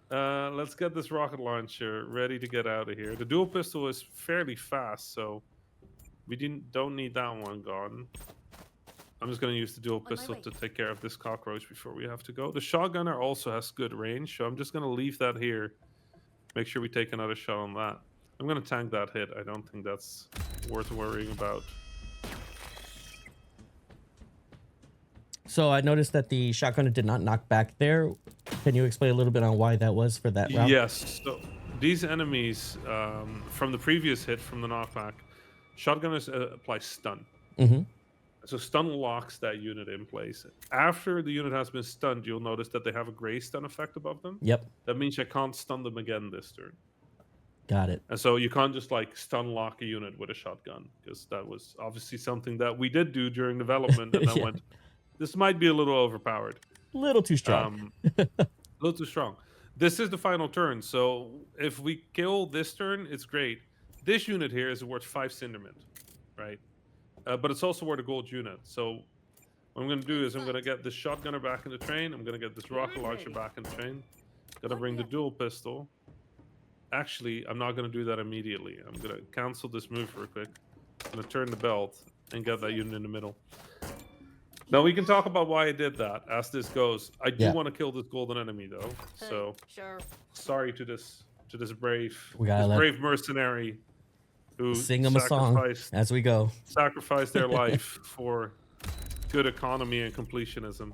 Let's get this rocket launcher ready to get out of here. The dual pistol is fairly fast, so we don't need that one gone. I'm just going to use the dual pistol to take care of this cockroach before we have to go. The shotgunner also has good range, so I'm just going to leave that here. Make sure we take another shot on that. I'm going to tank that hit. I don't think that's worth worrying about. So I noticed that the shotgunner did not knock back there. Can you explain a little bit on why that was for that round? Yes. So these enemies from the previous hit from the knockback, shotgunners apply stun. Mm-hmm. So stun locks that unit in place. After the unit has been stunned, you'll notice that they have a gray stun effect above them. Yep. That means you can't stun them again this turn. Got it. And so you can't just like stun lock a unit with a shotgun, because that was obviously something that we did do during development, and then went, this might be a little overpowered. A little too strong. A little too strong. This is the final turn, so if we kill this turn, it's great. This unit here is worth 5 Cindermint, right? But it's also worth a gold unit. So what I'm going to do is I'm going to get this shotgunner back in the train. I'm going to get this rocket launcher back in the train. Going to bring the dual pistol. Actually, I'm not going to do that immediately. I'm going to cancel this move real quick. I'm going to turn the belt and get that unit in the middle. Now we can talk about why I did that as this goes. I do want to kill this golden enemy though. So sorry to this brave mercenary who sing them a song as we go. Sacrificed their life for good economy and completionism.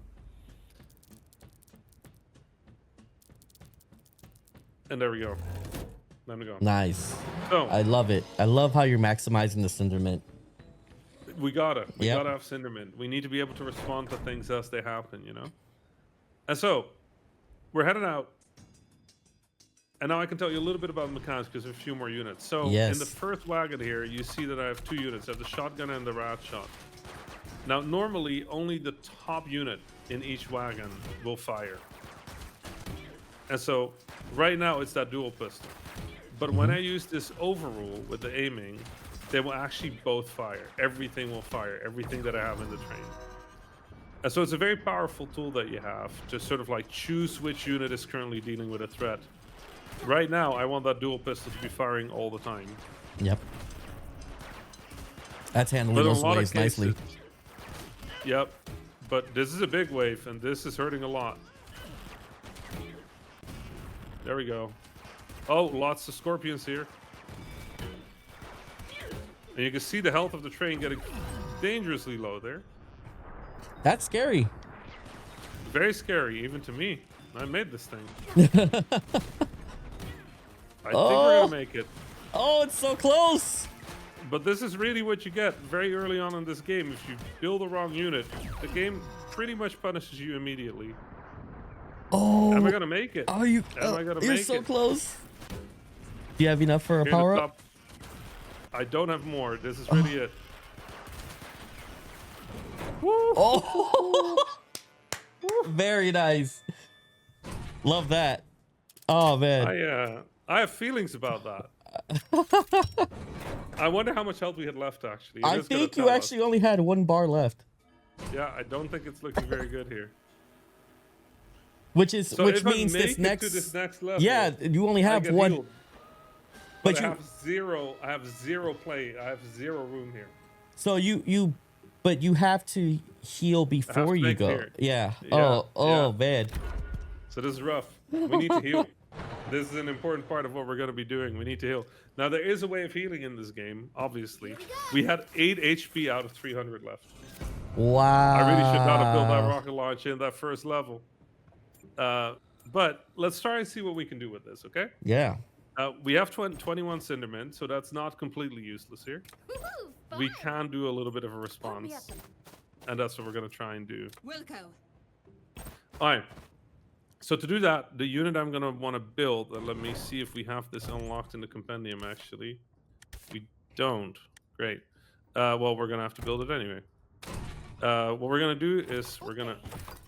And there we go. Time to go. Nice. So I love it. I love how you're maximizing the Cindermint. We gotta have Cindermint. We need to be able to respond to things as they happen, you know? And so, we're heading out. And now I can tell you a little bit about the mechanics because there's a few more units. So, in the first wagon here, you see that I have 2 units. I have the shotgun and the rat shot. Now, normally, only the top unit in each wagon will fire. And so, right now, it's that dual pistol. But when I use this overrule with the aiming, they will actually both fire. Everything will fire. Everything that I have in the train. And so it's a very powerful tool that you have to sort of like choose which unit is currently dealing with a threat. Right now, I want that dual pistol to be firing all the time. Yep. That's handling those waves nicely. Yep. But this is a big wave, and this is hurting a lot. There we go. Oh, lots of scorpions here. And you can see the health of the train getting dangerously low there. That's scary. Very scary, even to me. I made this thing. I think we're gonna make it. Oh, it's so close. But this is really what you get very early on in this game. If you build the wrong unit, the game pretty much punishes you immediately. Oh. Am I gonna make it? Are you? Am I gonna make you're it? so close. Do you have enough for a power up? I don't have more. This is really it. Oh, very nice. Love that. Oh man. I have feelings about that. I wonder how much health we had left. Actually, I think you actually only had 1 bar left. Yeah, I don't think it's looking very good here. Which means this next level. Yeah, you only have 1. Healed. But I have zero play. I have 0 room here. So but you have to heal before you go. Yeah. Oh, man. So this is rough. We need to heal. This is an important part of what we're going to be doing. We need to heal. Now, there is a way of healing in this game, obviously. We had 8 HP out of 300 left. Wow. I really should not have built that rocket launch in that first level. But let's try and see what we can do with this, okay? Yeah. We have 21 Cindermint, so that's not completely useless here. We can do a little bit of a response, and that's what we're going to try and do. All right. So to do that, the unit I'm going to want to build, and let me see if we have this unlocked in the compendium, actually. We don't. Great. Well, we're going to have to build it anyway. What we're going to do is we're going to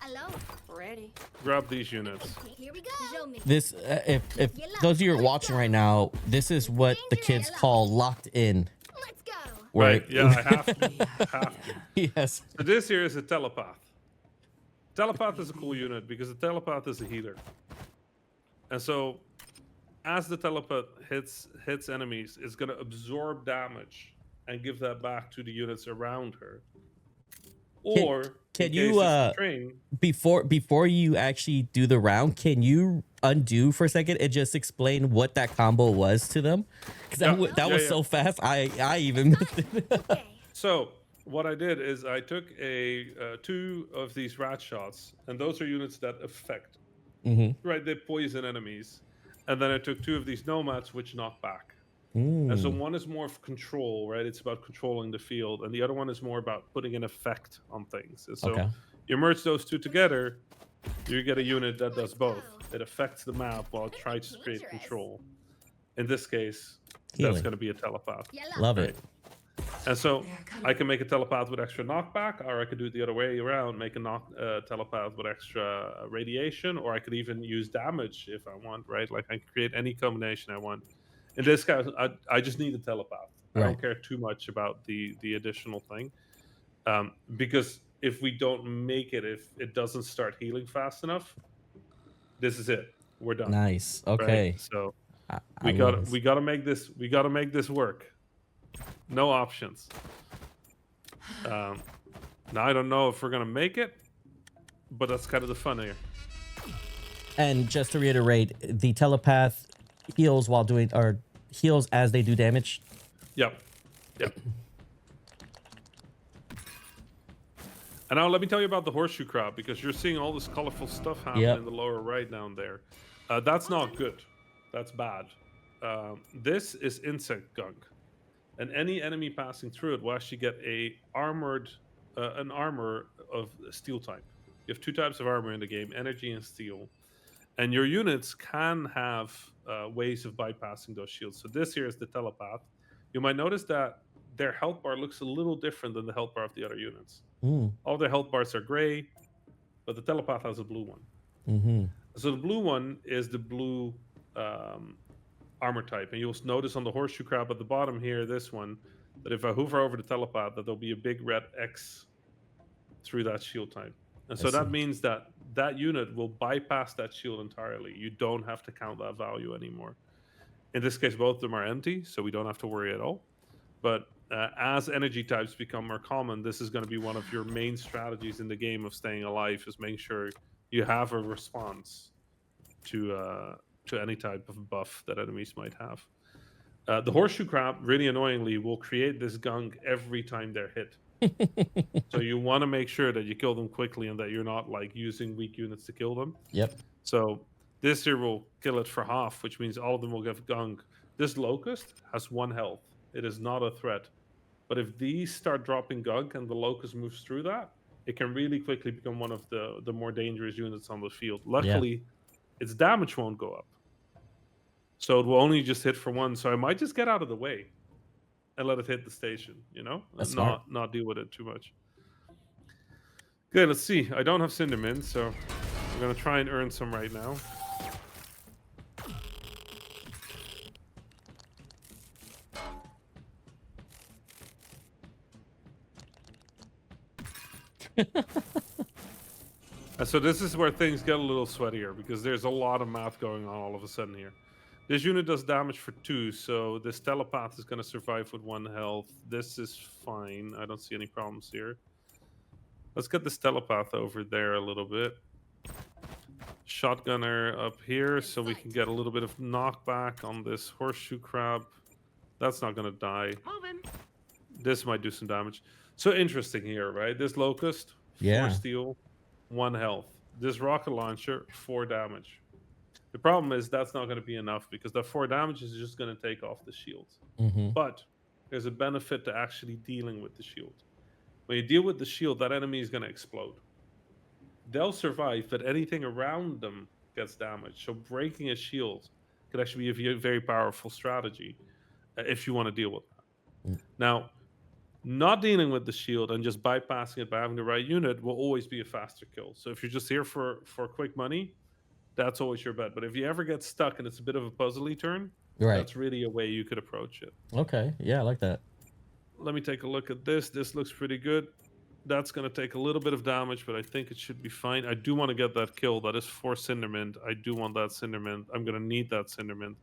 Hello. Ready. grab these units. Here we go. Show me. This, if those of you are watching right now, this is what the kids call locked in. Let's go. Right. Yeah, I have to. Have to. Yes. So this here is a telepath. Telepath is a cool unit because the telepath is a healer. And so as the telepath hits enemies, it's going to absorb damage and give that back to the units around her. Or can in you case it's trained, before you actually do the round, can you undo for a second and just explain what that combo was to them? Because that was so fast. I even missed it. Okay. So what I did is I took two of these rat shots, and those are units that affect. Right, they poison enemies, and then I took two of these nomads, which knock back. And so one is more of control, right? It's about controlling the field, and the other one is more about putting an effect on things. And so you merge those two together, you get a unit that does both. It affects the map while it tries to create control. In this case, that's going to be a telepath. Love it. And so I can make a telepath with extra knockback, or I could do it the other way around, make a telepath with extra radiation, or I could even use damage if I want, right? Like I can create any combination I want. In this case, I just need a telepath. I don't care too much about the additional thing. Because if we don't make it, if it doesn't start healing fast enough, this is it. We're done. Nice. Okay. Right? So we gotta make this work. No options. Now I don't know if we're gonna make it, but that's kind of the fun here. And just to reiterate, the telepath heals while doing, or heals as they do damage. Yep. And now let me tell you about the horseshoe crab, because you're seeing all this colorful stuff happen in the lower right down there. That's not good. That's bad. This is insect gunk. And any enemy passing through it will actually get an armor of steel type. You have two types of armor in the game, energy and steel. And your units can have ways of bypassing those shields. So this here is the telepath. You might notice that their health bar looks a little different than the health bar of the other units. All their health bars are gray, but the telepath has a blue one. So the blue one is the blue armor type. And you'll notice on the horseshoe crab at the bottom here, this one, that if I hover over the telepath, that there'll be a big red X through that shield type. And so that means that that unit will bypass that shield entirely. You don't have to count that value anymore. In this case, both of them are empty, so we don't have to worry at all. But as energy types become more common, this is going to be one of your main strategies in the game of staying alive, is making sure you have a response to any type of buff that enemies might have. The horseshoe crab, really annoyingly, will create this gunk every time they're hit. So you want to make sure that you kill them quickly and that you're not like using weak units to kill them. So this here will kill it for half, which means all of them will get gunk. This locust has 1 health. It is not a threat. But if these start dropping gunk and the locust moves through that, it can really quickly become one of the more dangerous units on the field. Luckily, its damage won't go up. So it will only just hit for 1. So I might just get out of the way and let it hit the station, you know? That's not deal with it too much. Good, let's see. I don't have Cindermin, so I'm going to try and earn some right now. And so this is where things get a little sweatier, because there's a lot of math going on all of a sudden here. This unit does damage for 2, so this telepath is going to survive with 1 health. This is fine. I don't see any problems here. Let's get this telepath over there a little bit. Shotgunner up here, so we can get a little bit of knockback on this horseshoe crab. That's not going to die. This might do some damage. So interesting here, right? This locust, 4 steel, 1 health. This rocket launcher, 4 damage. The problem is that's not going to be enough, because that 4 damage is just going to take off the shield. But there's a benefit to actually dealing with the shield. When you deal with the shield, that enemy is going to explode. They'll survive, but anything around them gets damaged. So breaking a shield could actually be a very powerful strategy if you want to deal with that. Mm. Now, not dealing with the shield and just bypassing it by having the right unit will always be a faster kill. So if you're just here for quick money, that's always your bet. But if you ever get stuck and it's a bit of a puzzly turn, Right. that's really a way you could approach it. Okay. Yeah, I like that. Let me take a look at this. This looks pretty good. That's going to take a little bit of damage, but I think it should be fine. I do want to get that kill. That is 4 Cindermint. I do want that Cindermint. I'm going to need that Cindermint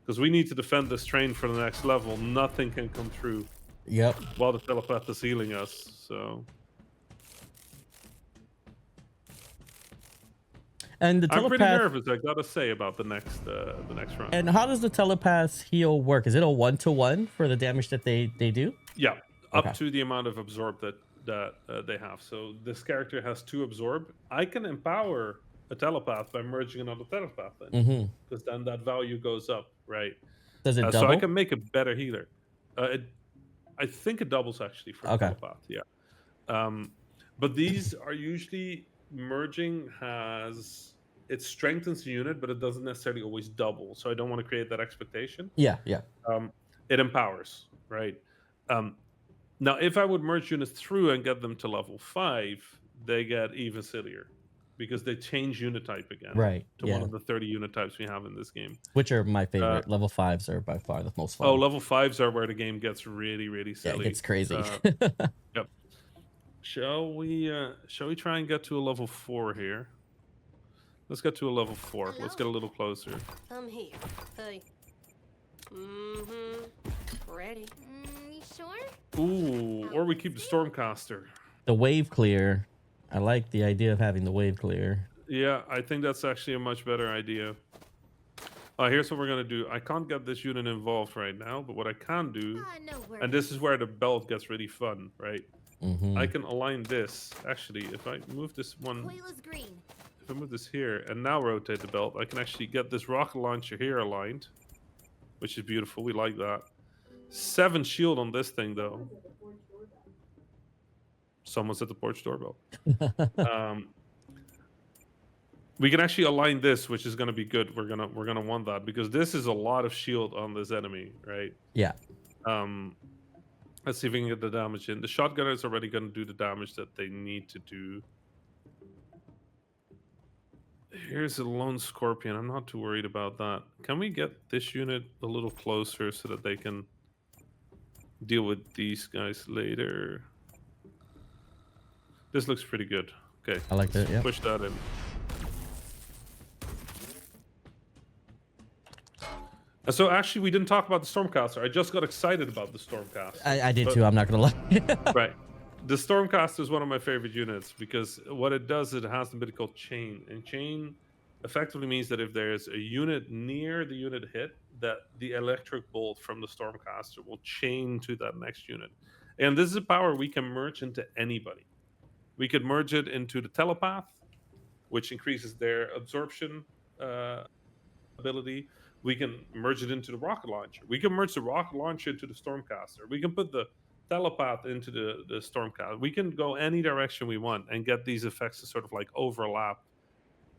because we need to defend this train for the next level. Nothing can come through Yep. while the telepath is healing us. So And the I'm pretty telepath. nervous, I gotta say, about the next round. And how does the telepath heal work? Is it a 1-to-1 for the damage that they do? Yeah, up Okay. to the amount of absorb that they have. So this character has 2 absorb. I can empower a telepath by merging another telepath in, Mm-hmm. because then that value goes up, right? Does it double? So I can make a better healer. I think it doubles actually for Okay. telepath. Yeah, but these are usually merging has it strengthens the unit, but it doesn't necessarily always double. So I don't want to create that expectation. Yeah. Yeah. It empowers, right? Now, if I would merge units through and get them to level 5, they get even sillier because they change unit type again Right. to Yeah. one of the 30 unit types we have in this game. Which are my favorite. Level 5s are by far the most fun. Oh, level 5s are where the game gets really, really yeah, silly. it gets crazy. Yep. Shall we try and get to a level 4 here? Let's get to a level 4. Let's get a little closer. I'm here. Hey. Ready. You sure? Ooh, or we keep the Stormcaster. The wave clear. I like the idea of having the wave clear. Yeah, I think that's actually a much better idea. Here's what we're going to do. I can't get this unit involved right now, but what I can do, No worries. and this is where the belt gets really fun, right? Mm-hmm. I can align this. Actually, if I move this one, Quayla's green. if I move this here and now rotate the belt, I can actually get this rocket launcher here aligned, which is beautiful. We like that. 7 shield on this thing, though. Someone's at the porch doorbell. We can actually align this, which is going to be good. We're gonna want that because this is a lot of shield on this enemy, right? Yeah. Let's see if we can get the damage in. The shotgunner is already going to do the damage that they need to do. Here's a lone scorpion. I'm not too worried about that. Can we get this unit a little closer so that they can deal with these guys later? This looks pretty good. Okay. I like that, yeah. Push that in. And so actually, we didn't talk about the Stormcaster. I just got excited about the Stormcaster. I did too. I'm not going to lie. Right. The Stormcaster is one of my favorite units because what it does, it has something called chain. And chain effectively means that if there's a unit near the unit hit, that the electric bolt from the Stormcaster will chain to that next unit. And this is a power we can merge into anybody. We could merge it into the telepath, which increases their absorption ability. We can merge it into the rocket launcher. We can merge the rocket launcher into the Stormcaster. We can put the telepath into the Stormcaster. We can go any direction we want and get these effects to sort of like overlap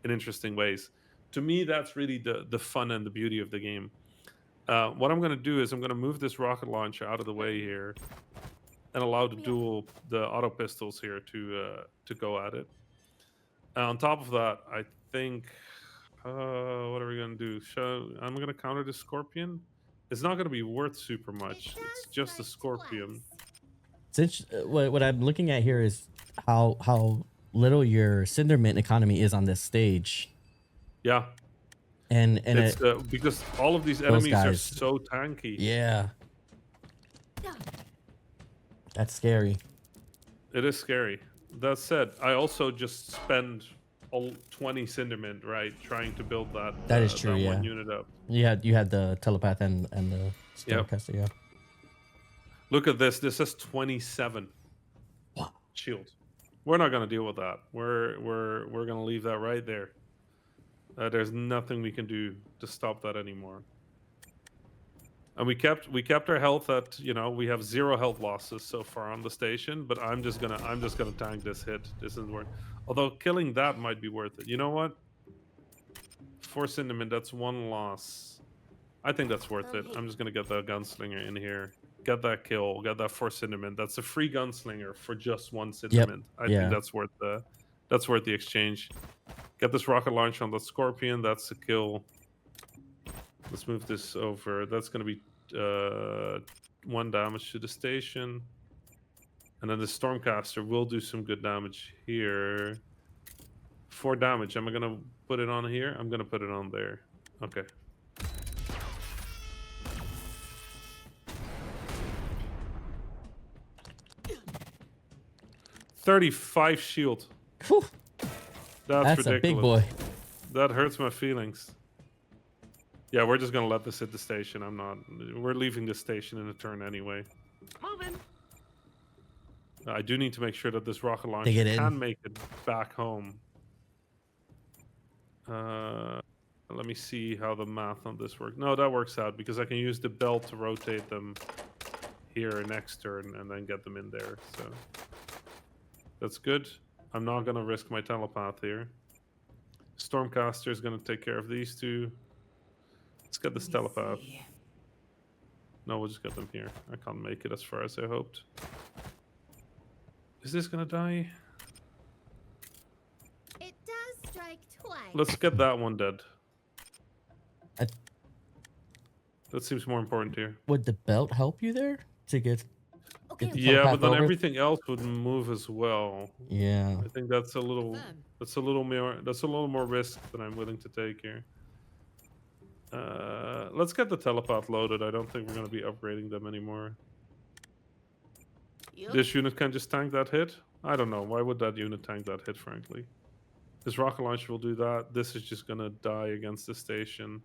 in interesting ways. To me, that's really the fun and the beauty of the game. What I'm going to do is I'm going to move this rocket launcher out of the way here and allow the auto pistols here to go at it. On top of that, I think what are we going to do? I'm going to counter the scorpion. It's not going to be worth super much. It's just a scorpion. Since what I'm looking at here is how little your Cindermint economy is on this stage. Yeah. And it's because all of these enemies are guys. so tanky. Yeah. That's scary. It is scary. That said, I also just spend 20 Cindermint, right, trying to build that. That is true, that yeah. one unit up. You had the telepath and the Stormcaster, yeah. Look at this. This is 27 Wow. shield. We're not going to deal with that. We're going to leave that right there. There's nothing we can do to stop that anymore. And we kept our health at, we have 0 health losses so far on the station, but I'm just gonna tank this hit. This isn't worth. Although killing that might be worth it. You know what? 4 cinnamon. That's 1 loss. I think that's worth it. I'm just gonna get that gunslinger in here. Get that kill. Get that 4 cinnamon. That's a free gunslinger for just 1 cinnamon. I think that's worth the exchange. Get this rocket launcher on the scorpion. That's a kill. Let's move this over. That's gonna be 1 damage to the station. And then the Stormcaster will do some good damage here. 4 damage. Am I going to put it on here? I'm going to put it on there. Okay. $35 shield. Whew. That's ridiculous. A big boy. That hurts my feelings. Yeah, we're just going to let this hit the station. We're leaving the station in a turn anyway. Moving. I do need to make sure that this rocket launcher can make it back home. Let me see how the math on this works. No, that works out because I can use the belt to rotate them here next turn and then get them in there. So that's good. I'm not going to risk my telepath here. Stormcaster is going to take care of these 2. Let's get this telepath. No, we'll just get them here. I can't make it as far as I hoped. Is this gonna die? It does strike twice. Let's get that one dead. That seems more important here. Would the belt help you there to get? Okay. Yeah, but then over? everything else would move as well. Yeah. I think that's a little more risk than I'm willing to take here. Let's get the telepath loaded. I don't think we're gonna be upgrading them anymore. Yep. This unit can just tank that hit? I don't know. Why would that unit tank that hit, frankly? This rocket launcher will do that. This is just going to die against the station.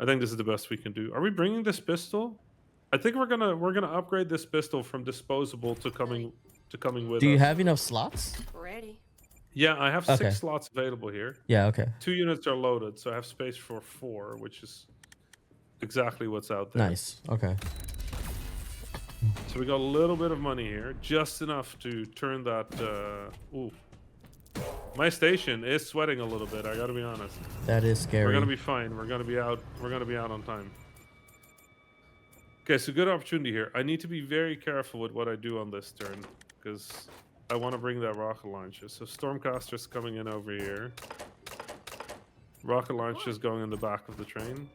I think this is the best we can do. Are we bringing this pistol? I think we're gonna upgrade this pistol from disposable to coming with us. Do you have enough slots? Ready. Yeah, I have Okay. 6 slots available here. Yeah, okay. 2 units are loaded, so I have space for 4, which is exactly what's out there. Nice. Okay. So we got a little bit of money here, just enough to turn that. Ooh, my station is sweating a little bit. I gotta be honest. That is scary. We're gonna be fine. We're gonna be out. We're gonna be out on time. Okay, so good opportunity here. I need to be very careful with what I do on this turn because I want to bring that rocket launcher. So Stormcaster's coming in over here. Rocket launcher's going in the back of the train.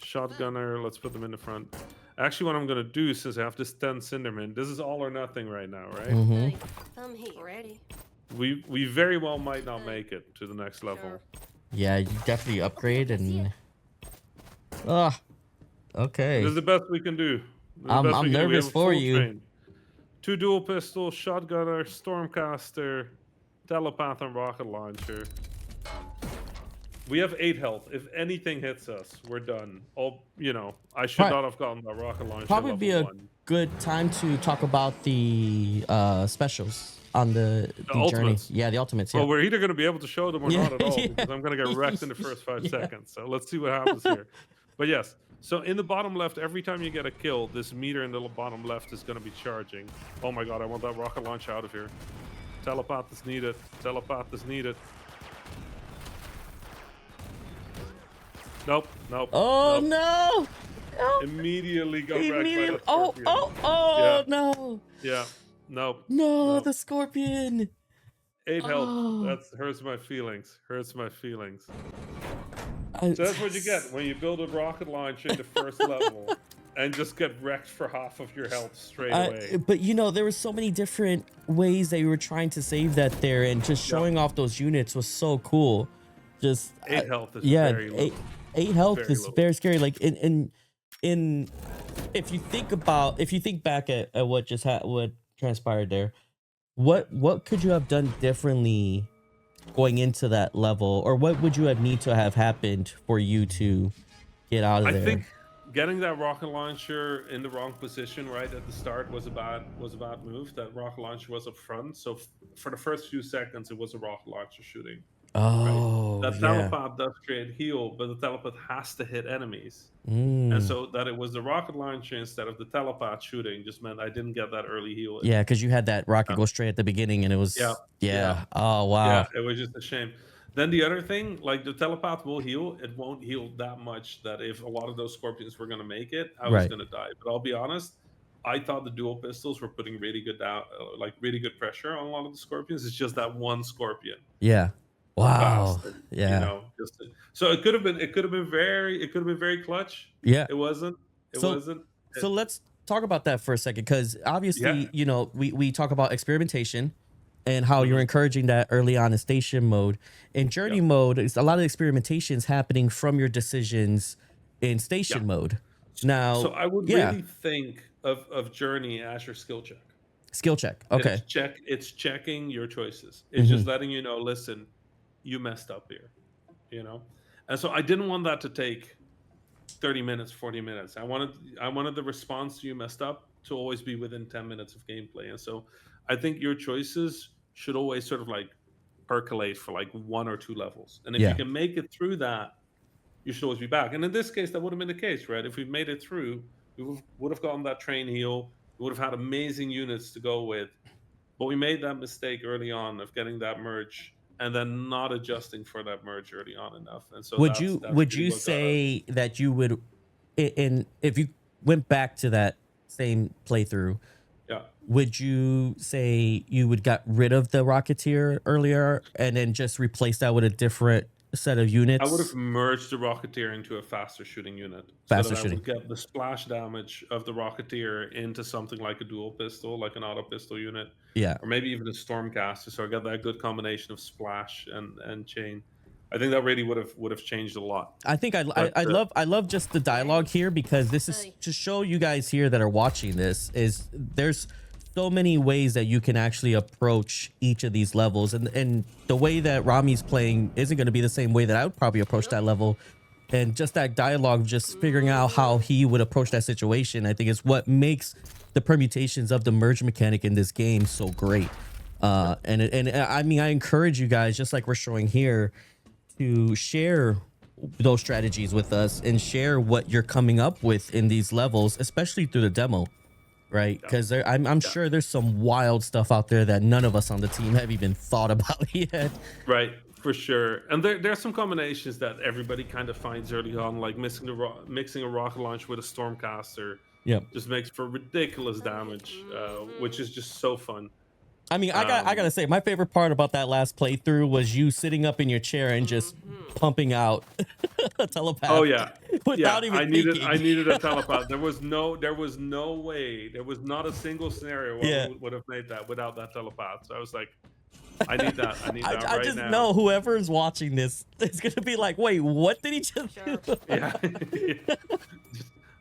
Shotgunner, let's put them in the front. Actually, what I'm going to do, since I have this 10 Cinderman, this is all or nothing right now, right? Mm-hmm. I'm here. Ready. We very well might not make it to the next level. Sure. Yeah, you definitely upgrade and. Okay. This is the best we can do. I'm nervous for you. Train. 2 dual pistols, shotgunner, stormcaster, telepath, and rocket launcher. We have 8 health. If anything hits us, we're done. I should not have gotten that rocket launcher. Probably be a 1. good time to talk about the specials on the journey. Ultimates. Yeah, the ultimates. Yeah. Well, we're either going to be able to show them or Yeah, not at all, yeah. because I'm going to get wrecked in the first 5 seconds. So let's see what happens here. But yes, so in the bottom left, every time you get a kill, this meter in the bottom left is going to be charging. Oh my god, I want that rocket launch out of here. Telepath is needed. Telepath is needed. Nope. Oh nope. no! No. Immediately got wrecked by that Oh, scorpion. oh, no! Yeah. Nope. No, Nope. the scorpion. 8 health. Oh. That hurts my feelings. Hurts my feelings. So that's what you get when you build a rocket launcher in the first level and just get wrecked for half of your health straight away. But there were so many different ways they were trying to save that there, and just showing off those units was so cool. Just 8 health is yeah, very low. 8 health Very is low. very scary. Like in if you think back at what just what transpired there, what could you have done differently going into that level, or what would you have need to have happened for you to get out of there? I think getting that rocket launcher in the wrong position right at the start was a bad move. That rocket launcher was up front, so for the first few seconds it was a rocket launcher shooting. Oh, That yeah. telepath does create heal, but the telepath has to hit enemies. Mm. And so that it was the rocket launcher instead of the telepath shooting just meant I didn't get that early heal. Yeah, because you had that rocket go straight at the beginning, and it was Yeah. Oh wow. Yeah, it was just a shame. Then the other thing, like the telepath will heal, it won't heal that much that if a lot of those scorpions were gonna make it, I was Right. gonna die. But I'll be honest, I thought the dual pistols were putting really good down, like really good pressure on a lot of the scorpions. It's just that one scorpion Yeah. Wow. fast, and, Yeah. so it could have been very clutch. Yeah. It wasn't. It So wasn't. so let's talk about that for a second, because Yeah. obviously, we talk about experimentation and how you're Mhm. encouraging that early on in station mode. In journey Yep. mode, it's a lot of experimentations happening from your decisions in Yeah. station mode. So Now, I would yeah, really think of Journey as your skill check. skill check. And Okay. it's checking your choices. It's Hmm. just letting you know, listen, you messed up here, you know? And so I didn't want that to take 30 minutes, 40 minutes. I wanted the response to you messed up to always be within 10 minutes of gameplay. And so I think your choices should always sort of like percolate for like one or two levels. And if you Yeah. can make it through that, you should always be back. And in this case, that would have been the case, right? If we made it through, we would have gotten that train heal. We would have had amazing units to go with. But we made that mistake early on of getting that merge and then not adjusting for that merge early on enough. And so Would that's you that's would really you what got us. say that you would, in if you went back to that same playthrough, Yeah. would you say you would got rid of the Rocketeer earlier and then just replace that with a different set of I would have units? merged the Rocketeer into a faster shooting unit so Faster that I shooting. would get the splash damage of the Rocketeer into something like a dual pistol, like an auto pistol unit, Yeah. or maybe even a Stormcaster. So I got that good combination of splash and chain. I think that really would have changed a lot. I think But I love just the dialogue here, because this is to show you guys here that are watching this is there's so many ways that you can actually approach each of these levels, and the way that Rami's playing isn't going to be the same way that I would probably approach that level, and just that dialogue, just figuring out how he would approach that situation, I think is what makes the permutations of the merge mechanic in this game so great. And I mean, I encourage you guys, just like we're showing here, to share those strategies with us and share what you're coming up with in these levels, especially through the demo, right? yeah, Because I'm yeah. sure there's some wild stuff out there that none of us on the team have even thought about yet. Right, for sure. And there's some combinations that everybody kind of finds early on, like mixing a rocket launch with a Stormcaster Yep. just makes for ridiculous damage, which is just so fun. I mean, I gotta Um, say, my favorite part about that last playthrough was you sitting up in your chair and just pumping out a telepath oh yeah, yeah. without even I needed thinking. a telepath. There was no way. There was not a single scenario where Yeah. we would have made that without that telepath. So I was like, I need that. I need that I right just now. know whoever is watching this is gonna be like, wait, what did he just do? Sure. Yeah.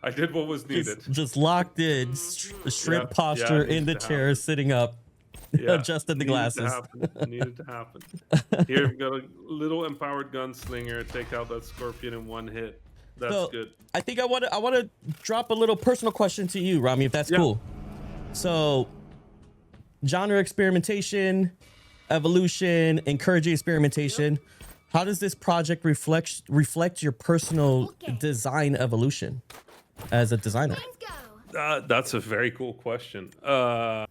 I did what was needed. Just locked in, shrimp Yeah, posture it in the needs to chair, happen. sitting up, Yeah, adjusting the needed to glasses. happen. Needed to happen. Here we've got a little empowered gunslinger. Take out that scorpion in one hit. That's So good. I think I want to drop a little personal question to you, Rami, if that's Yeah. cool. So, genre experimentation, evolution, encouraging experimentation. How does this project reflect your personal Okay. design evolution as a designer? Let's go. That's a very cool question. I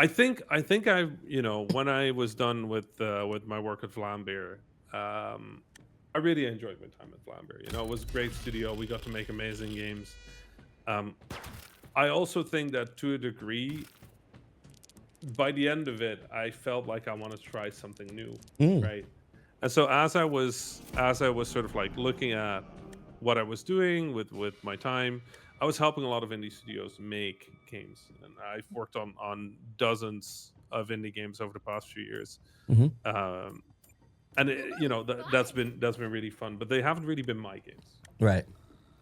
think when I was done with my work at Vlambeer, I really enjoyed my time at Vlambeer. It was a great studio. We got to make amazing games. I also think that to a degree, by the end of it, I felt like I want to try something new, Mm, right? And so as I was sort of like looking at what I was doing with my time, I was helping a lot of indie studios make games, and I've worked on dozens of indie games over the past few years. mhm. Um, and that's been really fun, but they haven't really been my games. Right.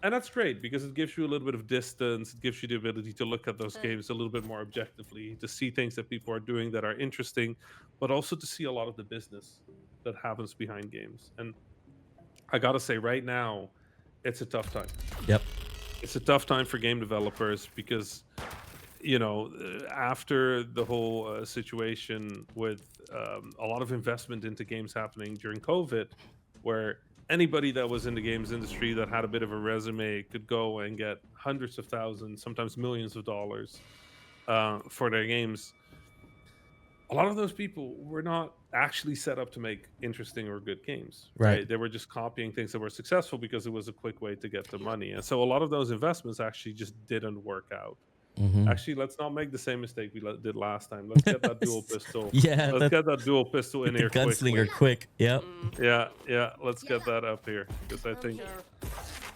And that's great because it gives you a little bit of distance. It gives you the ability to look at those games a little bit more objectively, to see things that people are doing that are interesting, but also to see a lot of the business that happens behind games. And I gotta say, right now, it's a tough time. Yep. It's a tough time for game developers because, after the whole situation with a lot of investment into games happening during COVID, where anybody that was in the games industry that had a bit of a resume could go and get hundreds of thousands, sometimes millions of dollars for their games. a lot of those people were not actually set up to make interesting or good games, Right. right? They were just copying things that were successful because it was a quick way to get the money. And so a lot of those investments actually just didn't work out. Mm-hmm. Actually, let's not make the same mistake we did last time. Let's get that dual pistol. Yeah, Let's get that dual pistol in the here quickly. gunslinger quick. Yep. Yeah. Let's get that up here because I think Sure.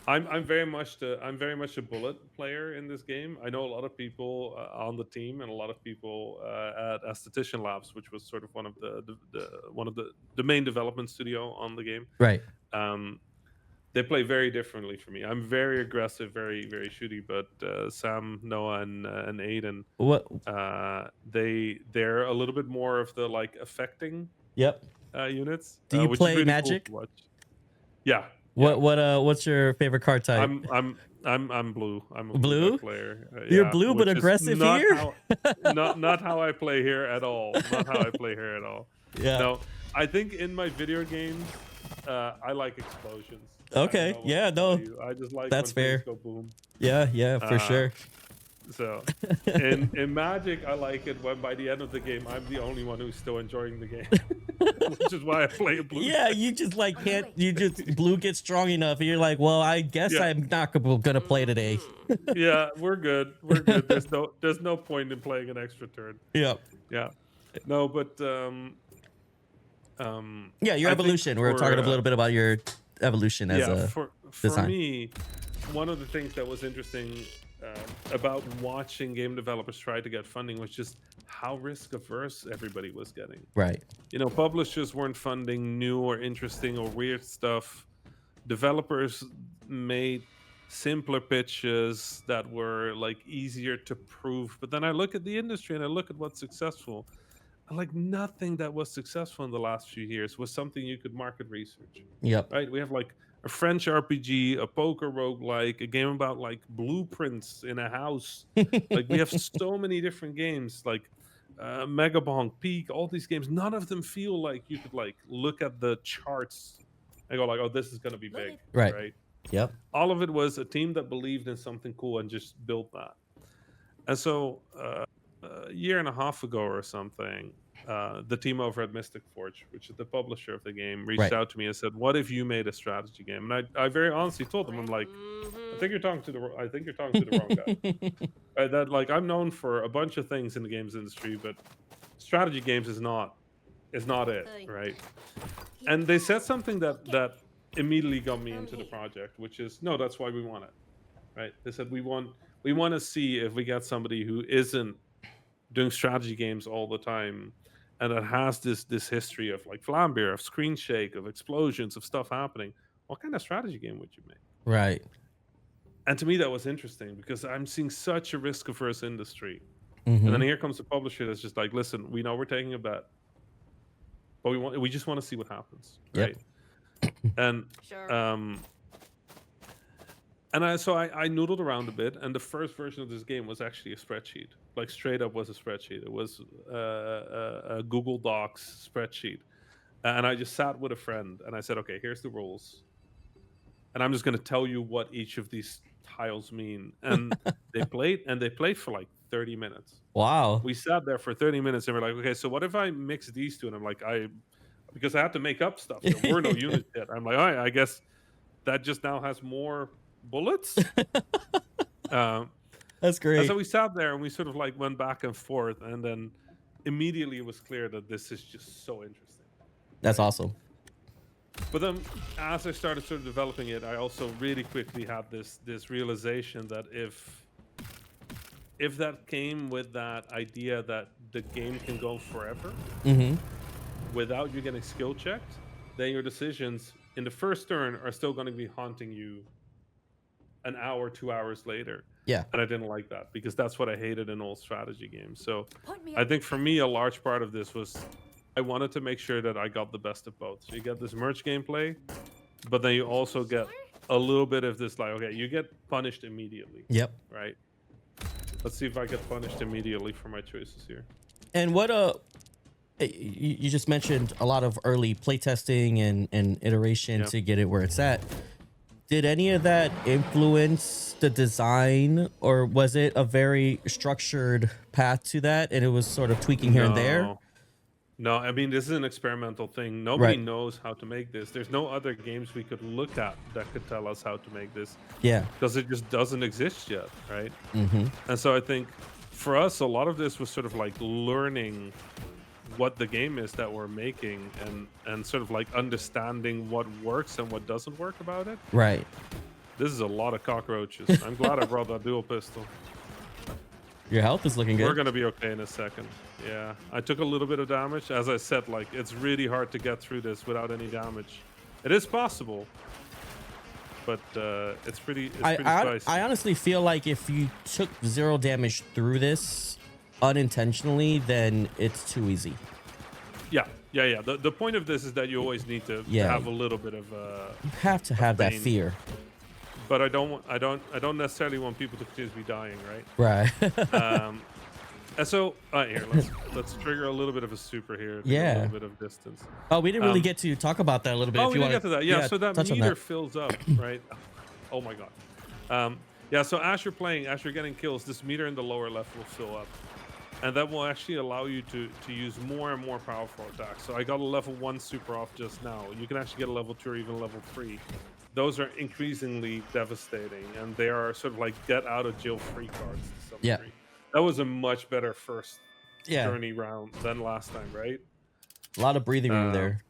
I'm very much a bullet player in this game. I know a lot of people on the team and a lot of people at Esthetician Labs, which was sort of one of the main development studio on the game. Right. They play very differently for me. I'm very aggressive, very very shooty. But Sam, Noah, and Aiden, What? they're a little bit more of the like affecting Yep. units. Do you which is play really cool Magic? to watch. Yeah. What's your favorite card type? I'm blue. I'm a Blue? player. You're blue but which is aggressive not here? not how I play here at all. Not how I play here at all. Yeah. No, I think in my video games, I like explosions. Okay, I don't know what yeah, to tell no, you. I just like that's when things fair. go boom. Yeah, for sure. So in Magic, I like it when by the end of the game, I'm the only one who's still enjoying the game, which is why I play a blue. Yeah, you just like can't. You just blue gets strong enough, and you're like, well, I guess Yeah. I'm not gonna play today. Yeah, we're good. We're good. There's no point in playing an extra turn. Yeah. Yeah. No, but Yeah, your I think evolution. We're for, talking a little bit about your evolution as a for design. me, one of the things that was interesting about watching game developers try to get funding was just how risk averse everybody was getting. right. You know, publishers weren't funding new or interesting or weird stuff. Developers made simpler pitches that were like easier to prove. But then I look at the industry and I look at what's successful. And like nothing that was successful in the last few years was something you could market research. Yep. Right? We have like a French RPG, a poker roguelike, a game about like blueprints in a house. Like we have so many different games, like Megabonk, Peak, all these games. None of them feel like you could like look at the charts and go like, "Oh, this is going to be big." Right. Right? Yep. All of it was a team that believed in something cool and just built that. And so a year and a half ago or something, the team over at Mystic Forge, which is the publisher of the game, reached Right. out to me and said, "What if you made a strategy game?" And I very honestly told them, "I'm like, I think you're talking to the wrong guy." Right, that like I'm known for a bunch of things in the games industry, but strategy games is not it, right? And they said something that immediately got me into the project, which is no, that's why we want it, right? They said we want to see if we get somebody who isn't doing strategy games all the time and that has this history of like Flambeer, of screen shake, of explosions, of stuff happening. What kind of strategy game would you make? Right. And to me, that was interesting because I'm seeing such a risk-averse industry. Mhm. And then here comes a publisher that's just like, listen, we know we're taking a bet, but we just want to see what happens, Yep. right? And Sure. and I noodled around a bit, and the first version of this game was actually a spreadsheet. Like straight up was a spreadsheet. It was a Google Docs spreadsheet, and I just sat with a friend and I said, okay, here's the rules, and I'm just going to tell you what each of these tiles mean. And they played for like 30 minutes. Wow. We sat there for 30 minutes and we're like, okay, so what if I mix these two? And I'm like, because I had to make up stuff. There were no units yet. I'm like, all right, I guess that just now has more bullets. That's great. And so we sat there and we sort of like went back and forth, and then immediately it was clear that this is just so interesting. That's awesome. But then as I started sort of developing it, I also really quickly had this realization that if that came with that idea that the game can go forever Mm-hmm. without you getting skill checked, then your decisions in the first turn are still going to be haunting you an hour, 2 hours later. Yeah. And I didn't like that because that's what I hated in all strategy games. So Point me I up. think for me, a large part of this was I wanted to make sure that I got the best of both. So you get this merge gameplay, but then you also get a little bit of this, like, okay, you get punished immediately, Yep. right? Let's see if I get punished immediately for my choices here. And what you just mentioned a lot of early playtesting and iteration Yep. to get it where it's at. Did any of that influence the design, or was it a very structured path to that and it was sort of tweaking here and there? No, I mean this is an experimental thing. Nobody Right. knows how to make this. There's no other games we could look at that could tell us how to make this Yeah. because it just doesn't exist yet, right? Mm-hmm. And so I think for us, a lot of this was sort of like learning what the game is that we're making and sort of like understanding what works and what doesn't work about it. Right. This is a lot of cockroaches. I'm glad I brought that dual pistol. Your health is looking We're good. gonna be okay in a second. Yeah, I took a little bit of damage. As I said, like it's really hard to get through this without any damage. It is possible, but it's pretty spicy. I honestly feel like if you took 0 damage through this unintentionally, then it's too easy. Yeah. The point of this is that you always need to Yeah. have a little bit of You have to have that pain. fear. but I don't necessarily want people to continuously be dying, right? Right. And so here, let's trigger a little bit of a super here. Yeah. A little bit of distance. Oh, we didn't really Um, get to talk about that a little bit. Oh, if we you didn't want get to that. Yeah, so that touch on meter that. fills up, right? Oh my god. Yeah, so as you're playing, as you're getting kills, this meter in the lower left will fill up. And that will actually allow you to use more and more powerful attacks. So I got a level 1 super off just now. You can actually get a level 2 or even level 3. Those are increasingly devastating, and they are sort of like get out of jail free cards to some Yeah. degree. That was a much better first Yeah. journey round than last time, right? A lot of breathing room there.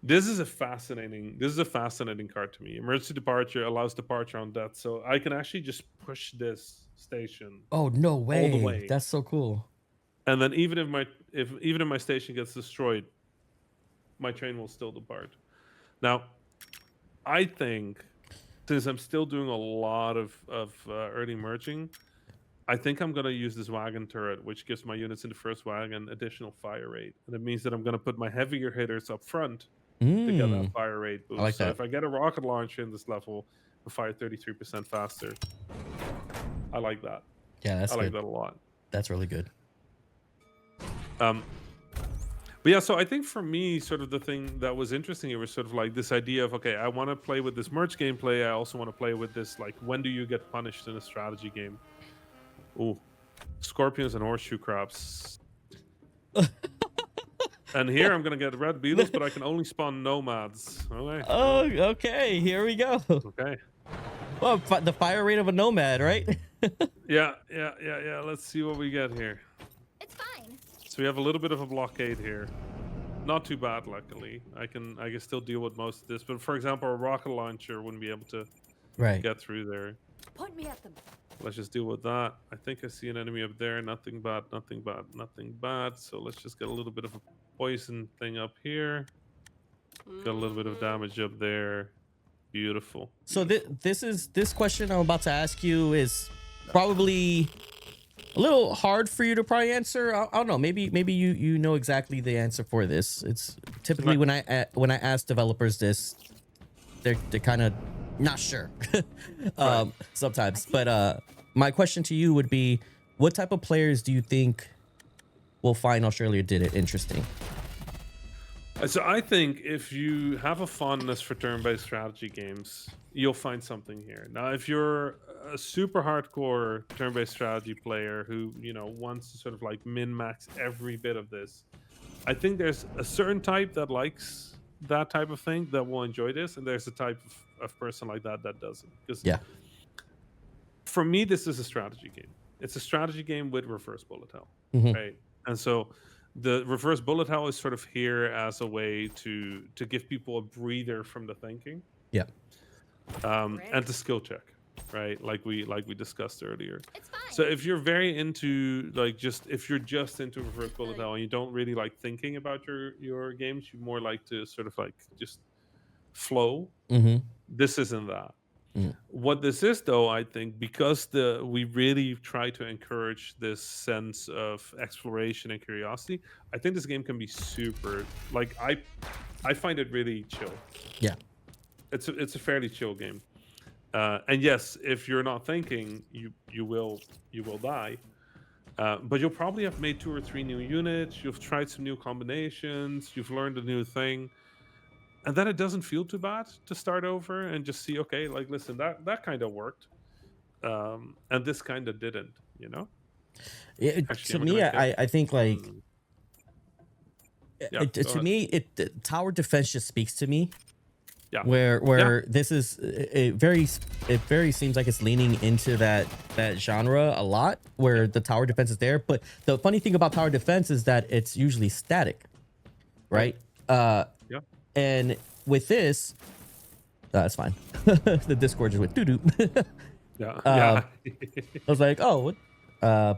This is a fascinating card to me. Emergency departure allows departure on death, so I can actually just push this station, Oh no way. way. That's so cool. and then even if my station gets destroyed, my train will still depart. Now, I think since I'm still doing a lot of early merging, I think I'm going to use this wagon turret, which gives my units in the first wagon additional fire rate, and it means that I'm going to put my heavier hitters up front to get that fire rate boost. like so that. if I get a rocket launcher in this level, I fire 33% faster. I like that. Yeah, that's I like good. that a lot. That's really good. But yeah, so I think for me, sort of the thing that was interesting, it was sort of like this idea of, okay, I want to play with this merge gameplay. I also want to play with this, like, when do you get punished in a strategy game? Ooh, scorpions and horseshoe crabs. And here I'm going to get red beetles, but I can only spawn nomads. Okay. Oh, okay. Here we go. Okay. Well, the fire rate of a nomad, right? Yeah. Let's see what we get here. It's fine. So we have a little bit of a blockade here. Not too bad, luckily. I can still deal with most of this. But for example, a rocket launcher wouldn't be able to Right. get through there. Point me at them. Let's just deal with that. I think I see an enemy up there. Nothing bad, nothing bad, nothing bad. So let's just get a little bit of a poison thing up here. Got a little bit of damage up there. Beautiful. So this question I'm about to ask you is probably a little hard for you to probably answer. I don't know. Maybe you know exactly the answer for this. It's typically when I ask developers this, they're kind of not sure sometimes. But my question to you would be, what type of players do you think will find Australia Did It interesting? So I think if you have a fondness for turn-based strategy games, you'll find something here. Now, if you're a super hardcore turn-based strategy player who, wants to sort of like min-max every bit of this, I think there's a certain type that likes that type of thing that will enjoy this, and there's a type of person like that doesn't. Because Yeah. for me, this is a strategy game. It's a strategy game with reverse bullet hell, right? And so the reverse bullet hell is sort of here as a way to give people a breather from the thinking, Yeah. and to skill check, right? Like we discussed earlier. It's fine. So if you're very into if you're just into reverse bullet hell and you don't really like thinking about your games, you more like to sort of like just flow. Mm-hmm. This isn't that. Mm. What this is, though, I think, because we really try to encourage this sense of exploration and curiosity, I think this game can be super. Like I find it really chill. Yeah. It's a fairly chill game. And yes, if you're not thinking, you will die. But you'll probably have made 2 or 3 new units. You've tried some new combinations. You've learned a new thing. And then it doesn't feel too bad to start over and just see, okay, like, listen, that kind of worked. And this kind of didn't, To I'm me, gonna I think like Yeah, go To ahead. me, the tower defense just speaks to me. Yeah. Where this is it very seems like it's leaning into that genre a lot, where the tower defense is there. But the funny thing about tower defense is that it's usually static, right? Yeah. And with this, that's fine. The Discord just went doo doo. Yeah. I Yeah. was like, oh, what?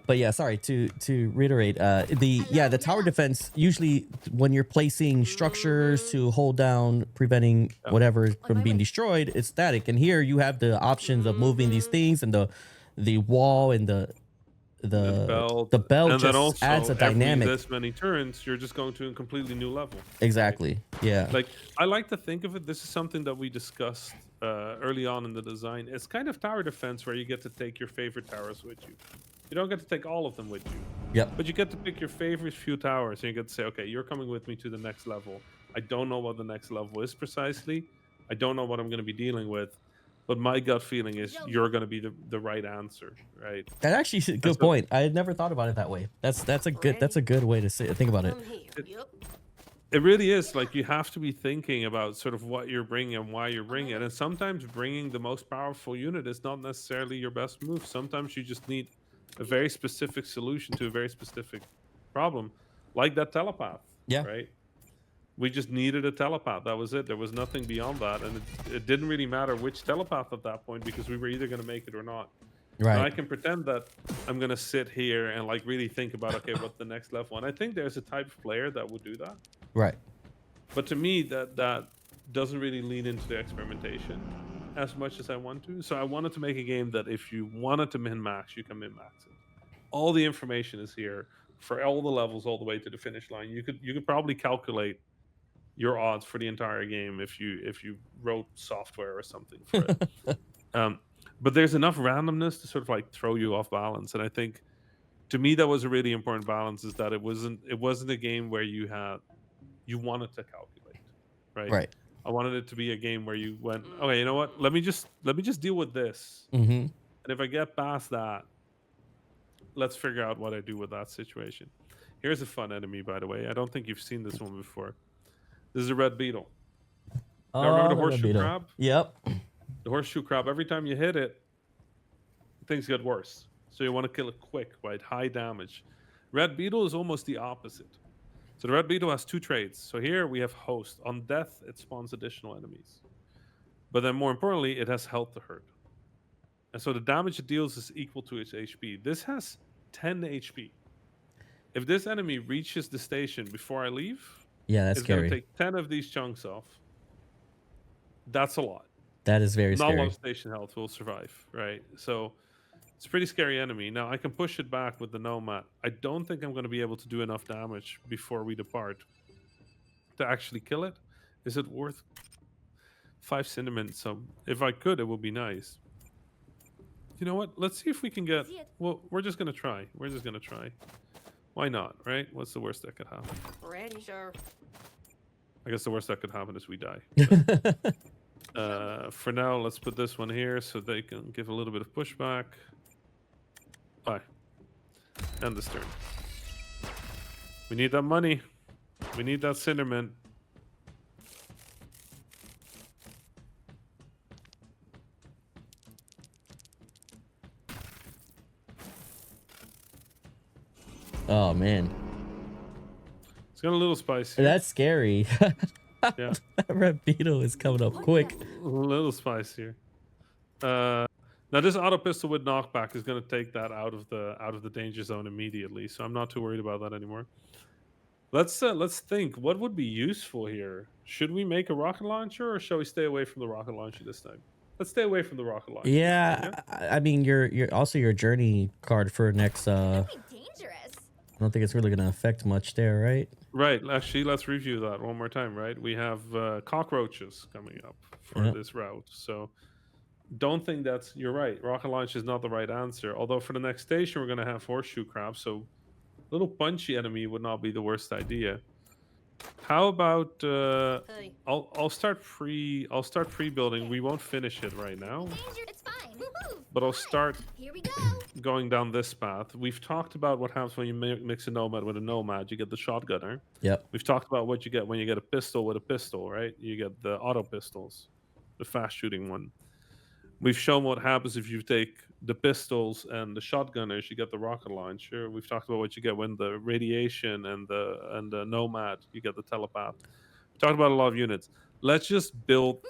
But yeah, sorry to reiterate. The tower defense usually when you're placing structures to hold down, preventing Yeah. whatever from my being way. destroyed, it's static. And here you have the options of moving these things, and the wall and the belt, belt and then just adds also a every dynamic. this many turns, you're just going to a completely new level. Exactly. Yeah. Like I like to think of it. This is something that we discussed early on in the design. It's kind of tower defense where you get to take your favorite towers with you. You don't get to take all of them with you, Yep. but you get to pick your favorite few towers, and you get to say, okay, you're coming with me to the next level. I don't know what the next level is precisely. I don't know what I'm going to be dealing with, but my gut feeling is you're going to be the right answer, right? That actually is a good what- point. I had never thought about it that way. That's a good way to think about it. It really is. Like you have to be thinking about sort of what you're bringing and why you're bringing it. And sometimes bringing the most powerful unit is not necessarily your best move. Sometimes you just need a very specific solution to a very specific problem, like that telepath. Yeah. Right. We just needed a telepath. That was it. There was nothing beyond that, and it didn't really matter which telepath at that point because we were either going to make it or not. Now, I Right. can pretend that I'm going to sit here and like really think about, okay, what's the next level? And I think there's a type of player that would do that. Right. But to me, that doesn't really lean into the experimentation as much as I want to. So I wanted to make a game that if you wanted to min max, you can min max it. All the information is here for all the levels, all the way to the finish line. You could probably calculate your odds for the entire game if you wrote software or something for it. But there's enough randomness to sort of like throw you off balance, and I think to me that was a really important balance, is that it wasn't a game where you wanted to calculate, right? Right. I wanted it to be a game where you went, okay, you know what? Let me just deal with this, Mm-hmm. and if I get past that, let's figure out what I do with that situation. Here's a fun enemy, by the way. I don't think you've seen this one before. This is a red beetle. Now remember the horseshoe crab? Yep. The horseshoe crab, every time you hit it, things get worse. So you want to kill it quick, right? High damage. Red beetle is almost the opposite. So the red beetle has two traits. So here we have host. On death, it spawns additional enemies. But then more importantly, it has health to hurt. And so the damage it deals is equal to its HP. This has 10 HP. If this enemy reaches the station before I leave, Yeah, that's it's going scary. to take 10 of these chunks off. That's a lot. That is very Not a lot scary. of station health will survive, right? So it's a pretty scary enemy. Now I can push it back with the nomad. I don't think I'm going to be able to do enough damage before we depart to actually kill it. Is it worth 5 cinnamon? So if I could, it would be nice. You know what? Let's see if we can get. See it. Well, we're just gonna try. We're just gonna try. Why not? Right? What's the worst that could happen? Ready, sir. I guess the worst that could happen is we die. For now, let's put this one here so they can give a little bit of pushback. Bye. End this turn. We need that money. We need that cinnamon. Oh man, It's got a little spicy. that's scary. Yeah, That red beetle is coming up quick. a little spicier. Now this auto pistol with knockback is going to take that out of the danger zone immediately, so I'm not too worried about that anymore. Let's think. What would be useful here? Should we make a rocket launcher, or shall we stay away from the rocket launcher this time? Let's stay away from the rocket launcher. Yeah, I mean your also your journey card for next. That'd be dangerous. I don't think it's really gonna affect much there, right? Right. Actually, let's review that one more time. Right. We have cockroaches coming up for Yeah. this route, so don't think that's. You're right. Rocket launch is not the right answer. Although for the next station we're going to have horseshoe crabs, so little punchy enemy would not be the worst idea. How about Hey. I'll start pre building. We won't finish it right now. Danger. It's fine. but I'll start Here we go. going down this path. We've talked about what happens when you mix a nomad with a nomad. You get the shotgunner. Yep. We've talked about what you get when you get a pistol with a pistol, right? You get the auto pistols, the fast shooting one. We've shown what happens if you take the pistols and the shotgunners. You get the rocket launcher. We've talked about what you get when the radiation and the nomad. You get the telepath. We talked about a lot of units. Let's just build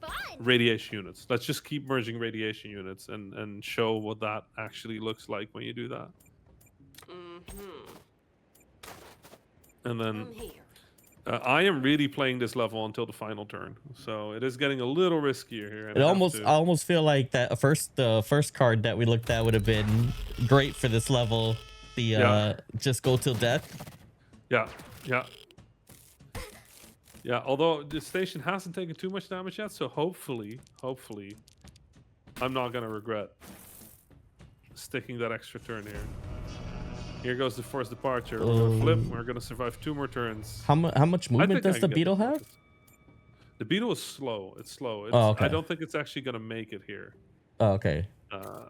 Fun. radiation units. Let's just keep merging radiation units and show what that actually looks like when you do that. And then I am really playing this level until the final turn, so it is getting a little riskier here. And I almost feel like that the first card that we looked at would have been great for this level. The just go till death. Yeah. Although the station hasn't taken too much damage yet, so hopefully, I'm not gonna regret sticking that extra turn here. Here goes the forced departure. We're gonna flip. We're gonna survive 2 more turns. How much movement does the beetle have? The beetle is slow. It's slow. Okay. I don't think it's actually gonna make it here. Oh, okay.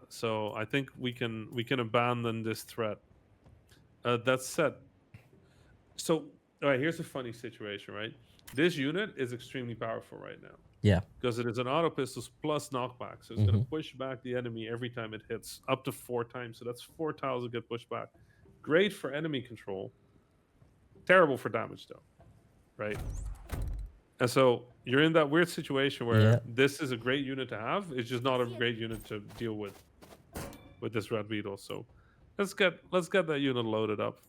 So I think we can abandon this threat. That said, so all right, here's a funny situation, right? This unit is extremely powerful right now. Yeah. Because it is an auto pistols plus knockback, so it's going to push back the enemy every time it hits, up to 4 times. So that's 4 tiles that get pushed back. Great for enemy control. Terrible for damage, though, right? And so you're in that weird situation where this is a great unit to have. It's just not a great unit to deal with this red beetle. So let's get that unit loaded up.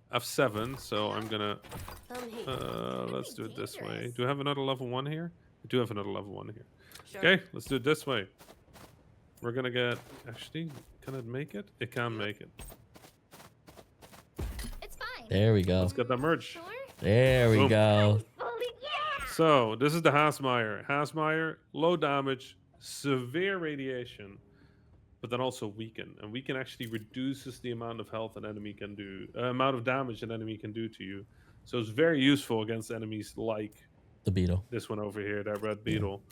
I have 7, so I'm gonna let's do it this way. Do I have another level 1 here? I do have another level 1 here. Sure. Okay, let's do it this way. We're gonna get, actually, can it make it? It can make it. It's fine. There we go. Let's get that merge. Sure. There we go. So this is the Hasmeyer. Hasmeyer, low damage, severe radiation, but then also weaken. And weaken actually reduces the amount of health an enemy can do, amount of damage an enemy can do to you. So it's very useful against enemies like The beetle. this one over here, that red beetle,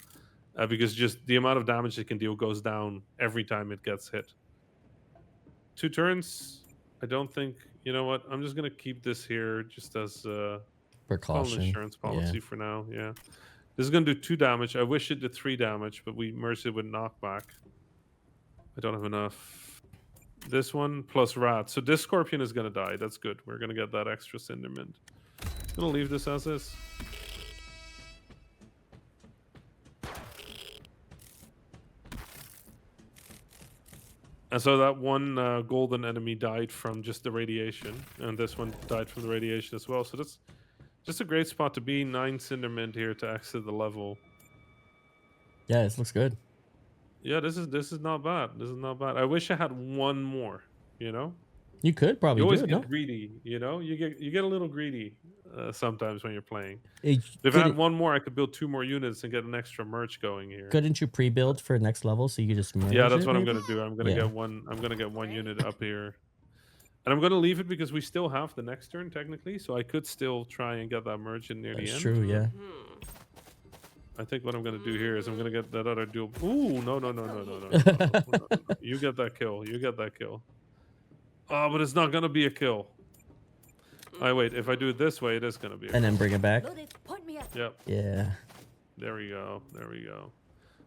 because just the amount of damage it can deal goes down every time it gets hit. 2 turns. I don't think, you know what? I'm just gonna keep this here just as Precaution. insurance policy for now. Yeah, this is gonna do 2 damage. I wish it did 3 damage, but we merged it with knockback. I don't have enough. This one plus rat. So this scorpion is gonna die. That's good. We're gonna get that extra cindermint. I'm gonna leave this as is. And so that one golden enemy died from just the radiation, and this one died from the radiation as well. So that's just a great spot to be. 9 cindermint here to exit the level. Yeah, this looks good. Yeah, this is not bad. This is not bad. I wish I had 1 more. You know, You could probably you always do it, get no? greedy. You know, you get a little greedy sometimes when you're playing. Hey, If I had 1 more, I could build 2 more units and get an extra merch going here. couldn't you pre-build for next level so you could just merge Yeah, that's it, what I'm maybe? gonna do. I'm gonna get one. I'm gonna get 1 unit up here, and I'm gonna leave it because we still have the next turn technically, so I could still try and get that merge in near the That's end. true, yeah. I think what I'm gonna do here is I'm gonna get that other dual. Ooh, no. You get that kill. You get that kill. Oh, but it's not gonna be a kill. I wait. If I do it this way, it is gonna be. And then bring it back. Loaded. Point me at Yep. Yeah. There we go. There we go.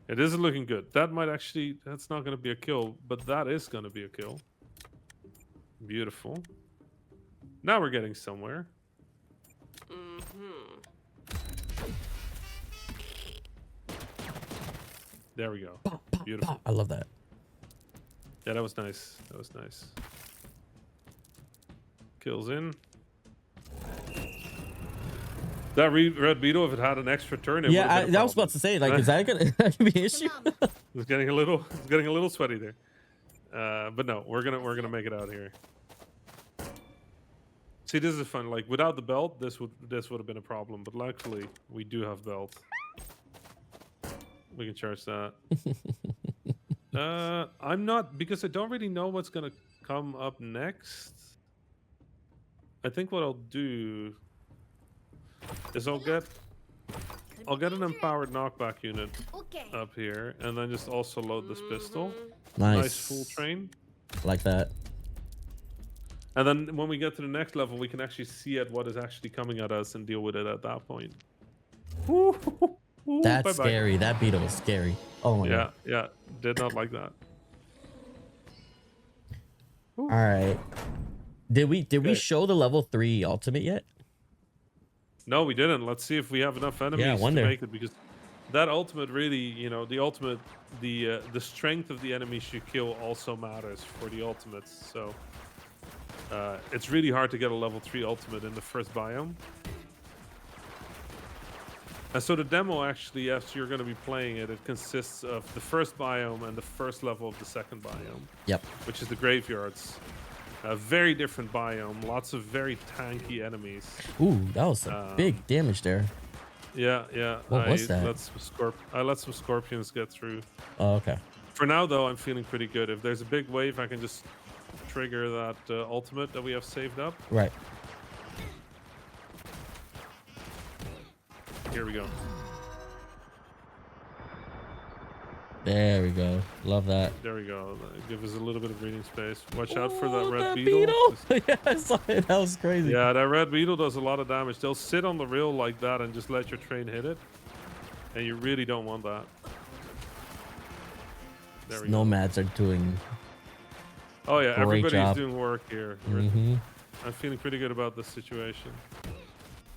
It isn't looking good. That might actually. That's not gonna be a kill, but that is gonna be a kill. Beautiful. Now we're getting somewhere. There we go. Beautiful. I love that. Yeah, that was nice. That was nice. Kills in. That red beetle, if it had an extra turn, it Yeah, would've been a I was about to say, like, is that gonna be an issue? Come on. It's getting a little sweaty there. But no, we're gonna make it out here. See, this is fun. Like without the belt, this would have been a problem. But luckily, we do have belt. We can charge that. I'm not, because I don't really know what's gonna come up next. I think what I'll do is I'll get I'll get an empowered knockback unit Okay. up here, and then just also load this pistol. Nice. Nice full train. Like that. And then when we get to the next level, we can actually see at what is actually coming at us and deal with it at that point. Ooh, That's bye-bye. scary. That beetle was scary. Oh my god. Yeah. Did not like that. All right. Did we Okay. show the level 3 ultimate yet? No, we didn't. Let's see if we have enough enemies I to wonder. make it, because that ultimate really, you know, the ultimate, the strength of the enemies you kill also matters for the ultimates. So it's really hard to get a level 3 ultimate in the first biome. And so the demo actually, as you're going to be playing it, it consists of the first biome and the first level of the second biome, Yep. which is the graveyards. A very different biome, lots of very tanky enemies. Ooh, that was some big damage there. Yeah. What was that? I let some scorpions get through. Oh, okay. For now, though, I'm feeling pretty good. If there's a big wave, I can just trigger that ultimate that we have saved up. Right. Here we go. There we go. Love that. There we go. Give us a little bit of breathing space. Watch out for that Ooh, red that beetle. yeah, I saw it. That was crazy. Yeah, that red beetle does a lot of damage. They'll sit on the rail like that and just let your train hit it. And you really don't want that. There we go. Nomads are doing. Oh yeah, Great everybody's job. doing work here. Mhm. I'm feeling pretty good about this situation.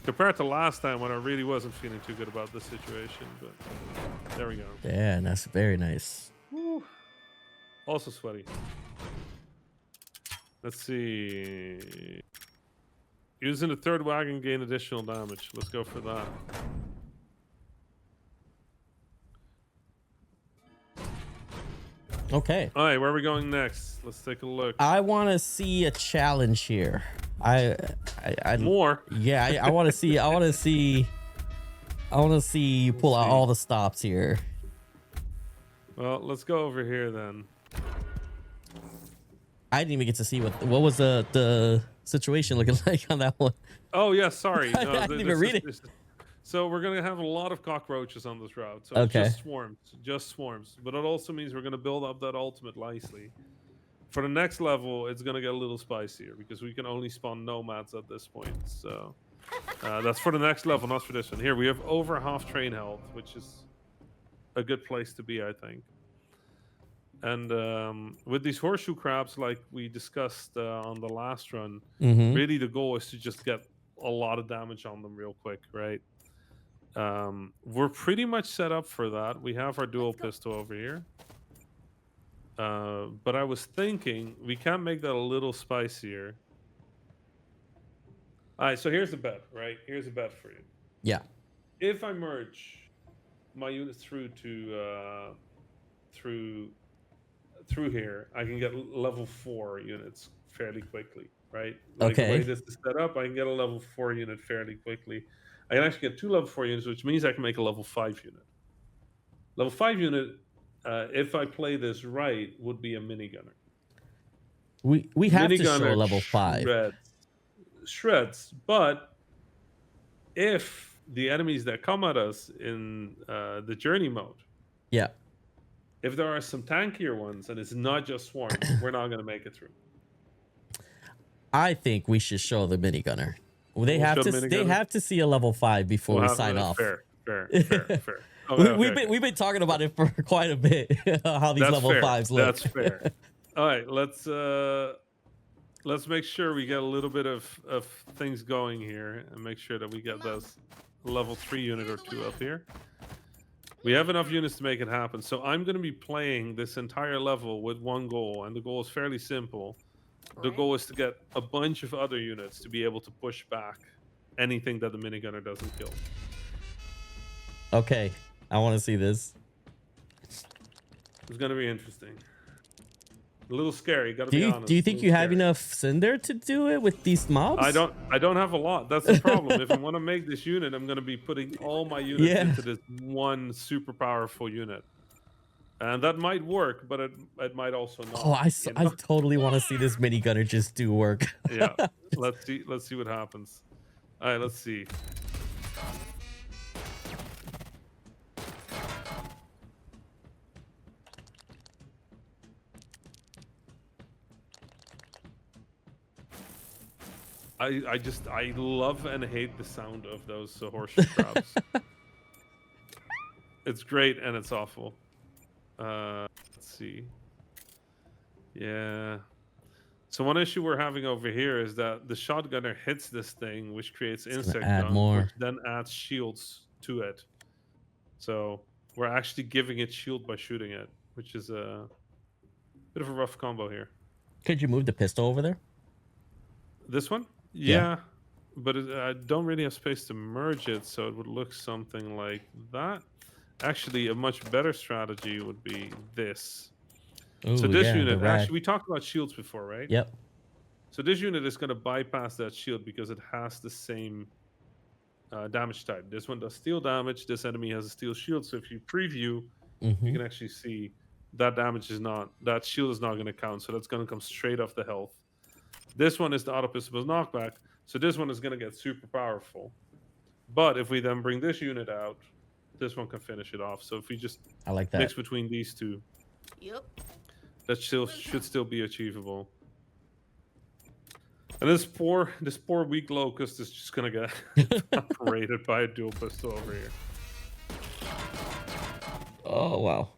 Compared to last time when I really wasn't feeling too good about this situation, but there we go. Yeah, that's very nice. Woo. Also sweaty. Let's see. Using the third wagon gain additional damage. Let's go for that. Okay. All right, where are we going next? Let's take a look. I want to see a challenge here. I More. Yeah, I want to see. I want to see you pull out all the stops here. Well, let's go over here then. I didn't even get to see what was the situation looking like on that one. Oh yeah, sorry. No, I didn't even read it. So we're gonna have a lot of cockroaches on this route. So Okay. it's just swarms. But it also means we're gonna build up that ultimate nicely. For the next level, it's gonna get a little spicier because we can only spawn nomads at this point. So that's for the next level, not for this one. Here we have over half train health, which is a good place to be, I think. And with these horseshoe crabs, like we discussed on the last run, really the goal is to just get a lot of damage on them real quick, right? We're pretty much set up for that. We have our dual pistol over here. But I was thinking we can make that a little spicier. All right, so here's a bet, right? Here's a bet for you. Yeah. If I merge my units through to through here, I can get level 4 units fairly quickly, right? Like Okay. the way this is set up, I can get a level 4 unit fairly quickly. I can actually get 2 level 4 units, which means I can make a level 5 unit. Level 5 unit, if I play this right, would be a minigunner. We have to show Minigunner level 5. Shreds, but if the enemies that come at us in the journey mode, Yeah. if there are some tankier ones and it's not just swarms, we're not going to make it through. I think we should show the minigunner. They have to see a level 5 before we sign off. Fair. Okay, We've been talking about it for quite a bit. How these level 5s look. That's fair. All right, let's make sure we get a little bit of things going here and make sure that we get those level 3 unit or 2 up here. We have enough units to make it happen. So I'm going to be playing this entire level with one goal, and the goal is fairly simple. The goal is to get a bunch of other units to be able to push back anything that the minigunner doesn't kill. Okay, I want to see this. It's going to be interesting. A little scary, gotta be honest. Do you think you have enough cinder to do it with these mobs? I don't have a lot. That's the problem. If I want to make this unit, I'm going to be putting all my units into this one super powerful unit. And that might work, but it might also not. Oh, I totally want to see this minigunner just do work. Yeah. Let's see what happens. All right, let's see. I love and hate the sound of those horseshoe crabs. It's great and it's awful. Let's see. Yeah. So one issue we're having over here is that the shotgunner hits this thing, which creates It's gonna insect add dung, more. which then adds shields to it. So we're actually giving it shield by shooting it, which is a bit of a rough combo here. Could you move the pistol over there? This one? Yeah. Yeah. But I don't really have space to merge it, so it would look something like that. Actually, a much better strategy would be this. Ooh, So this yeah, the unit, rag. actually, we talked about shields before, right? Yep. So this unit is going to bypass that shield because it has the same damage type. This one does steel damage. This enemy has a steel shield. So if you preview, you Hmm. can actually see that damage is not, that shield is not going to count. So that's going to come straight off the health. This one is the auto pistol knockback. So this one is going to get super powerful. But if we then bring this unit out, this one can finish it off. So if we just I like that. mix between these two, Yep. that should still be achievable. And this poor weak locust is just gonna get evaporated by a dual pistol over here. Oh wow.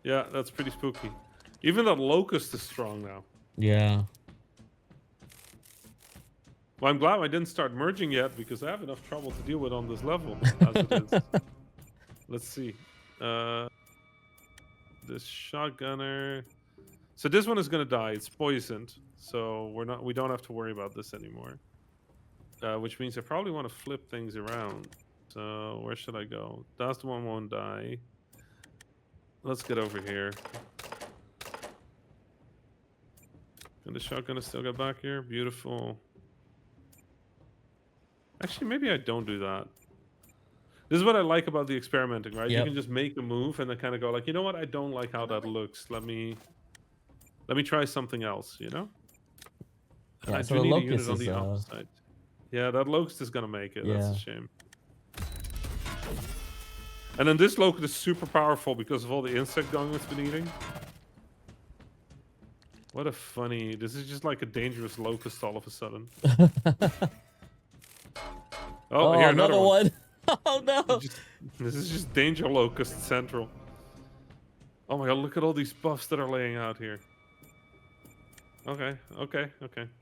Yeah, that's pretty spooky. Even that locust is strong now. Yeah. Well, I'm glad I didn't start merging yet because I have enough trouble to deal with on this level as it is. Let's see. This shotgunner. So this one is gonna die. It's poisoned, so we don't have to worry about this anymore. Which means I probably want to flip things around. So where should I go? That's the one won't die. Let's get over here. And the shotgunner still get back here. Beautiful. Actually, maybe I don't do that. This is what I like about the experimenting, right? Yep. You can just make a move and then kind of go like, you know what? I don't like how that looks. Let me try something else, you know? Yeah, I so do the need a unit locust on is the opposite. Yeah, that locust is gonna make it. That's Yeah. a shame. And then this locust is super powerful because of all the insect dung it's been eating. What a funny... This is just like a dangerous locust all of a sudden. Oh, here, another one. Oh no. This is just danger locust central. Oh my god, look at all these buffs that are laying out here. Okay.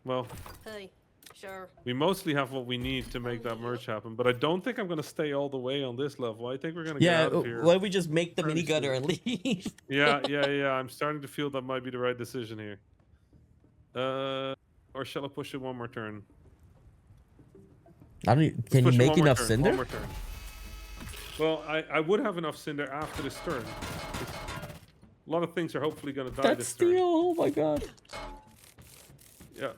Well, Hey, sure. we mostly have what we need to make that merge happen, but I don't think I'm going to stay all the way on this level. I think we're going to get Yeah, out of here. why don't we just make the Pretty minigunner and leave? Yeah. I'm starting to feel that might be the right decision here. Or shall I push it one more turn? I don't. Let's Can you push it make one more enough turn, cinder? One more turn. Well, I would have enough cinder after this turn. A lot of things are hopefully going to die That's this steel. turn. Oh my god. Yeah.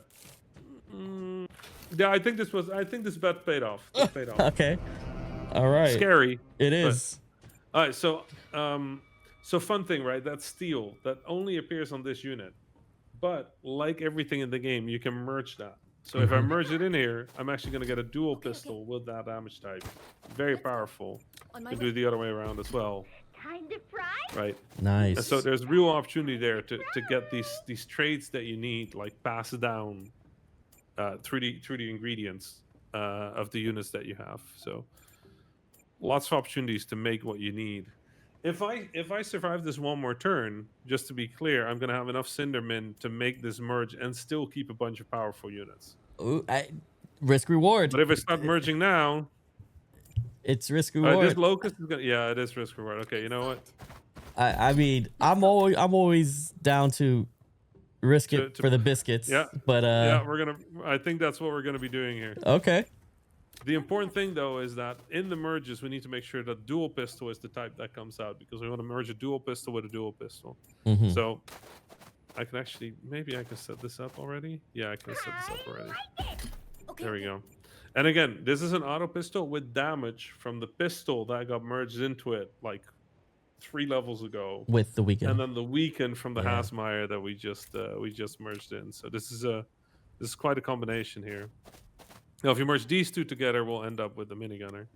Yeah, I think this bet paid off. This paid off. Okay. All right. Scary. It is. All right, so fun thing, right? That's steel that only appears on this unit. But like everything in the game, you can merge that. So if I merge it in here, I'm actually going to get a dual pistol with that damage type. Very powerful. On You my can do it the other way around as well, kind of fry. right? Nice. And so there's real opportunity there to get these traits that you need, like passed down through the ingredients of the units that you have. So lots of opportunities to make what you need. If I survive this one more turn, just to be clear, I'm gonna have enough Cindermin to make this merge and still keep a bunch of powerful units. Ooh, risk reward. But if I start merging now, It's risk reward. this locust is gonna, yeah, it is risk reward. Okay, you know what? I mean, I'm always down to risk it To- for the biscuits. Yeah. But Yeah, I think that's what we're gonna be doing here. okay. The important thing, though, is that in the merges, we need to make sure that dual pistol is the type that comes out because we want to merge a dual pistol with a dual pistol. Mhm. So I can actually, maybe I can set this up already. Yeah, I can set this up already. Okay. There we go. And again, this is an auto pistol with damage from the pistol that got merged into it like 3 levels ago. With the weekend. And then the weaken from the Yeah. Hasmeyer that we just merged in. So this is quite a combination here. Now, if you merge these two together, we'll end up with the minigunner.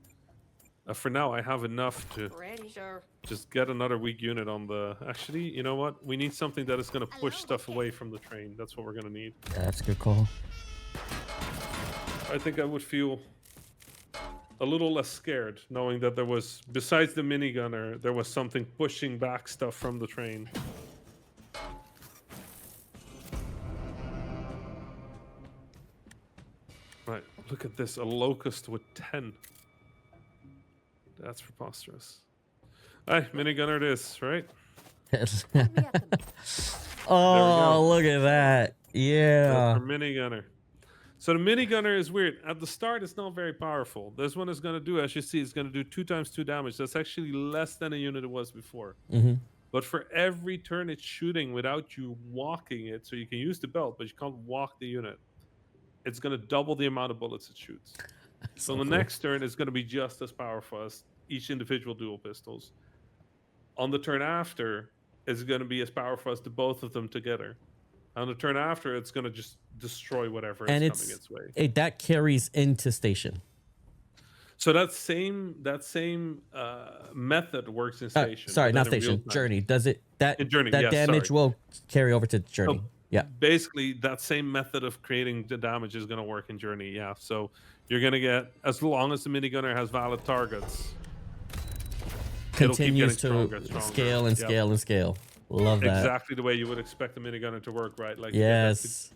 For now, I have enough to Ready? Sure. just get another weak unit on the... Actually, you know what? We need something that is going to push stuff away from the train. That's what we're going to need. Yeah, that's a good call. I think I would feel a little less scared knowing that there was, besides the minigunner, there was something pushing back stuff from the train. Right, look at this, a locust with 10. That's preposterous. Hey, minigunner it is, right? Oh, look at that. That's Yeah. our minigunner. So the minigunner is weird. At the start, it's not very powerful. This one is going to do, as you see, it's going to do 2 times 2 damage. That's actually less than a unit it was before. Mm-hmm. But for every turn it's shooting without you walking it, so you can use the belt, but you can't walk the unit, it's going to double the amount of bullets it shoots. So the next turn is going to be just as powerful as each individual dual pistols. On the turn after, it's going to be as powerful as the both of them together. On the turn after, it's going to just destroy whatever is coming its way. That carries into station. So that same method works in station. Sorry, but not then in station. real time. Journey. Does it that In Journey, that yes, damage sorry. will carry over to Journey? So Yeah. basically, that same method of creating the damage is going to work in Journey. Yeah. So you're going to get, as long as the minigunner has valid targets, Continues to stronger. scale and Yep. scale and scale. Love that. Exactly the way you would expect the minigunner to work, right? Like Yes.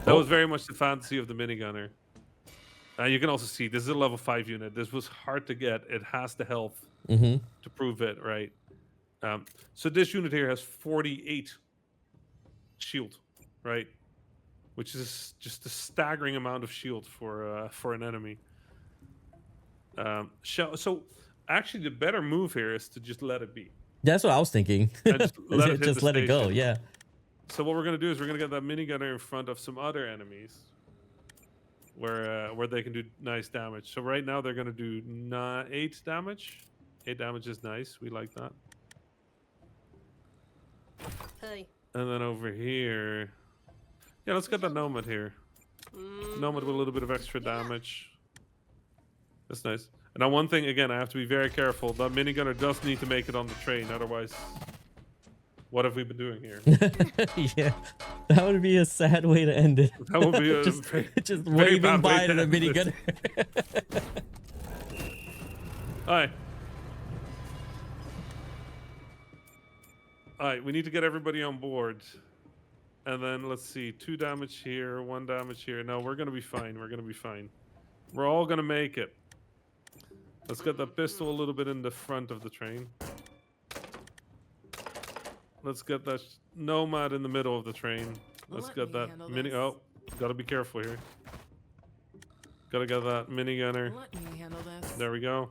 That was very much the fantasy of the minigunner. You can also see this is a level 5 unit. This was hard to get. It has the health Mm-hmm. to prove it, right? So this unit here has 48 shield, right? Which is just a staggering amount of shield for an enemy. So actually, the better move here is to just let it be. That's what I was thinking. And just let it, hit Just the let it go. station. Yeah. So what we're gonna do is we're gonna get that minigunner in front of some other enemies, where they can do nice damage. So right now they're gonna do 8 damage. 8 damage is nice. We like that. Hey. And then over here, yeah, let's get that nomad here. Nomad with a little bit of extra damage. That's nice. And now one thing, again, I have to be very careful. That minigunner does need to make it on the train. Otherwise, what have we been doing here? Yeah. That would be a sad way to end it. That would be a just, very, just very waving bad way by to the end this. minigunner. Alright. Alright, we need to get everybody on board. And then let's see, 2 damage here, 1 damage here. No, we're gonna be fine. We're gonna be fine. We're all gonna make it. Let's get that pistol a little bit in the front of the train. Let's get that nomad in the middle of the train. Let's Let get me that handle mini. this. Oh, gotta be careful here. Gotta get that minigunner. Let me handle this. There we go.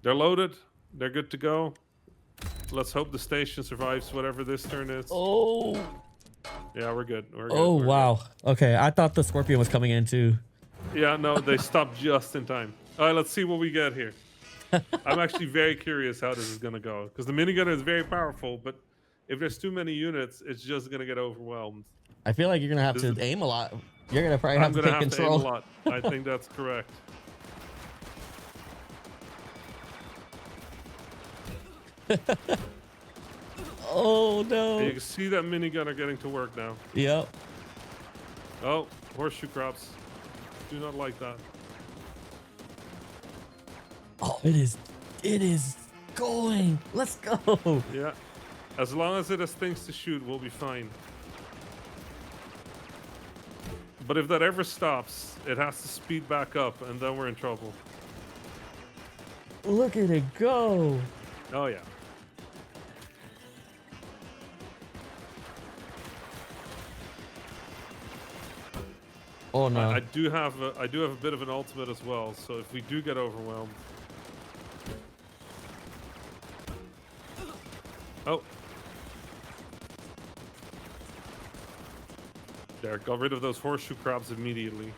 They're loaded. They're good to go. Let's hope the station survives whatever this turn is. Oh. Yeah, we're good. We're good. Oh, we're wow. Okay. I thought the Scorpion was coming in too. good. Yeah, no, they stopped just in time. All right, let's see what we get here. I'm actually very curious how this is going to go. Because the minigunner is very powerful, but if there's too many units, it's just going to get overwhelmed. I feel like you're going to have to aim a lot. You're going to probably have I'm to going to take have to aim a control. lot. I think that's correct. Oh, no. And you can see that minigunner getting to work now. Yep. Oh, horseshoe crops. Do not like that. Oh, it is going. Let's go. Yeah. As long as it has things to shoot, we'll be fine. But if that ever stops, it has to speed back up, and then we're in trouble. Look at it go. Oh, yeah. Oh, no. I do have a bit of an ultimate as well, so if we do get overwhelmed. Oh. There, got rid of those horseshoe crabs immediately.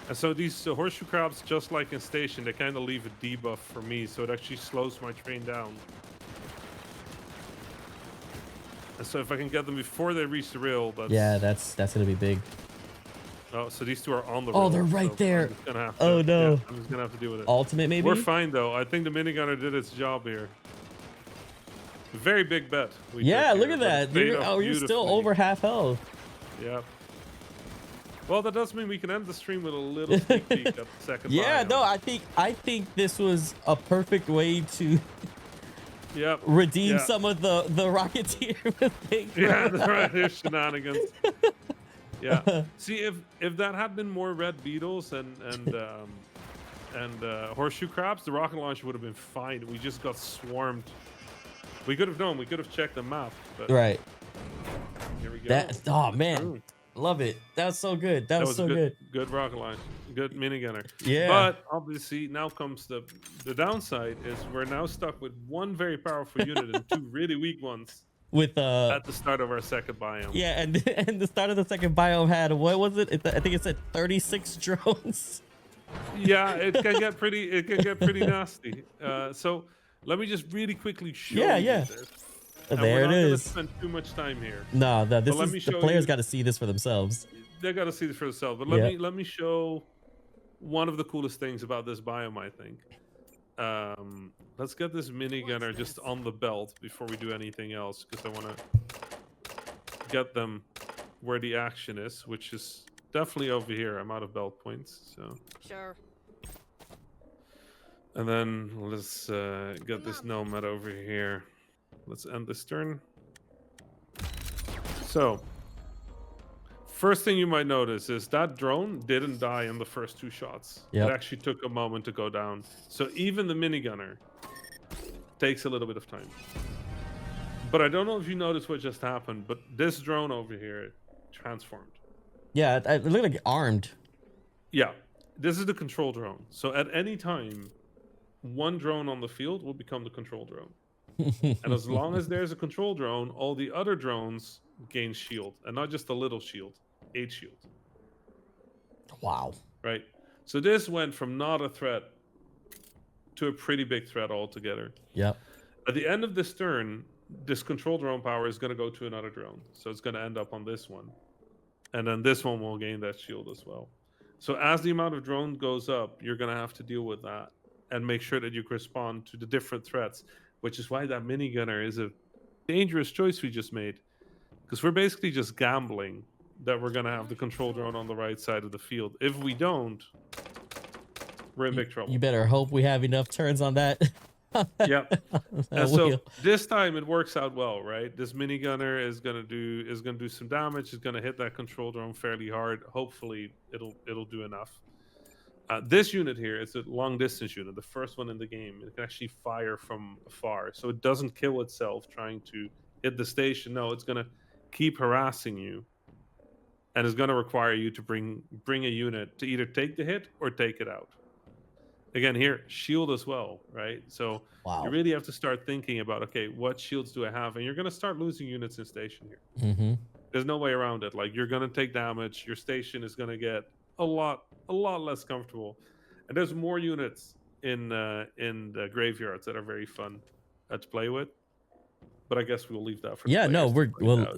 And so these horseshoe crabs, just like in Station, they kind of leave a debuff for me, so it actually slows my train down. And so if I can get them before they reach the rail, that's... Yeah, that's going to be big. Oh, so these two are on the Oh, road. they're right so there. I'm just gonna have to, Oh, no. yeah, I'm just gonna have to deal with it. Ultimate, maybe? We're fine though. I think the minigunner did its job here. Very big bet. Yeah, look at but it that. paid You're, off oh, you're still beautifully. over half health. Yep. Well, that does mean we can end the stream with a little sneak peek at the second. Yeah, biome. no, I think this was a perfect way to Yep. redeem yeah. some of the Rocketeer thing. Yeah, that's right. There's shenanigans. Yeah. See, if that had been more red beetles and horseshoe crabs, the rocket launcher would have been fine. We just got swarmed. We could have known. We could have checked the map. But Right. here we go. That, oh man, True. love it. That was so good. That was so good. Good rocket launch. Good minigunner. Yeah. But obviously now comes the downside is we're now stuck with one very powerful unit and two really weak ones With at the start of our second biome. yeah, and the start of the second biome had, what was it? I think it said 36 drones. Yeah, it can get pretty nasty. So let me just really quickly show Yeah, you yeah. this. There we're it not gonna is. spend too much time here. No, this But let is me the show players you- got to see this for themselves. They got to see this for themselves. But Yeah. let me show one of the coolest things about this biome, I think. Let's get this minigunner just on the belt before we do anything else, because I want to get them where the action is, which is definitely over here. I'm out of belt points, so. Sure. And then let's get this nomad over here. Let's end this turn. So, first thing you might notice is that drone didn't die in the first two shots. Yep. It actually took a moment to go down. So even the minigunner takes a little bit of time. But I don't know if you noticed what just happened, but this drone over here transformed. Yeah, it looked like armed. Yeah, this is the control drone. So at any time, one drone on the field will become the control drone. And as long as there's a control drone, all the other drones gain shield. And not just a little shield, 8 shield. Wow. Right? So this went from not a threat to a pretty big threat altogether. Yep. At the end of this turn, this control drone power is going to go to another drone. So it's going to end up on this one. And then this one will gain that shield as well. So as the amount of drone goes up, you're going to have to deal with that and make sure that you respond to the different threats, which is why that minigunner is a dangerous choice we just made. Because we're basically just gambling that we're going to have the control drone on the right side of the field. If we don't, we're in big trouble. You better hope we have enough turns on that. Yep. And so wheel. this time it works out well, right? This minigunner is gonna do some damage. It's gonna hit that control drone fairly hard. Hopefully, it'll do enough. This unit here is a long distance unit, the first one in the game. It can actually fire from afar, so it doesn't kill itself trying to hit the station. No, it's gonna keep harassing you, and it's gonna require you to bring a unit to either take the hit or take it out. Again, here, shield as well, right? So Wow. you really have to start thinking about, okay, what shields do I have? And you're going to start losing units in station here. Mm-hmm. There's no way around it. Like, you're going to take damage. Your station is going to get a lot less comfortable. And there's more units in the graveyards that are very fun to play with. But I guess we'll leave that for Yeah, no,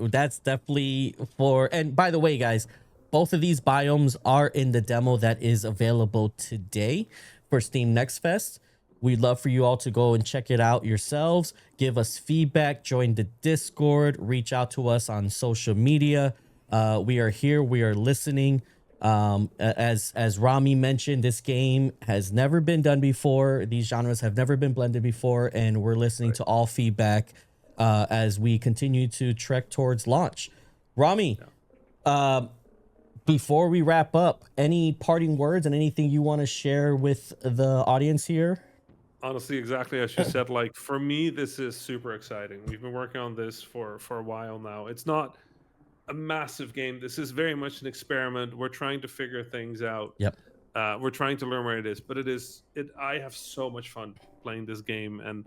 that's definitely for. And by the way, guys, both of these biomes are in the demo that is available today for Steam Next Fest. We'd love for you all to go and check it out yourselves. Give us feedback, join the Discord, reach out to us on social media. We are here, we are listening. As Rami mentioned, this game has never been done before. These genres have never been blended before, and we're listening to all feedback as we continue to trek towards launch. Rami, before we wrap up, any parting words and anything you want to share with the audience here? Honestly, exactly as you said, like, for me, this is super exciting. We've been working on this for a while now. It's not a massive game. This is very much an experiment. We're trying to figure things out. Yep. We're trying to learn where it is, but I have so much fun playing this game and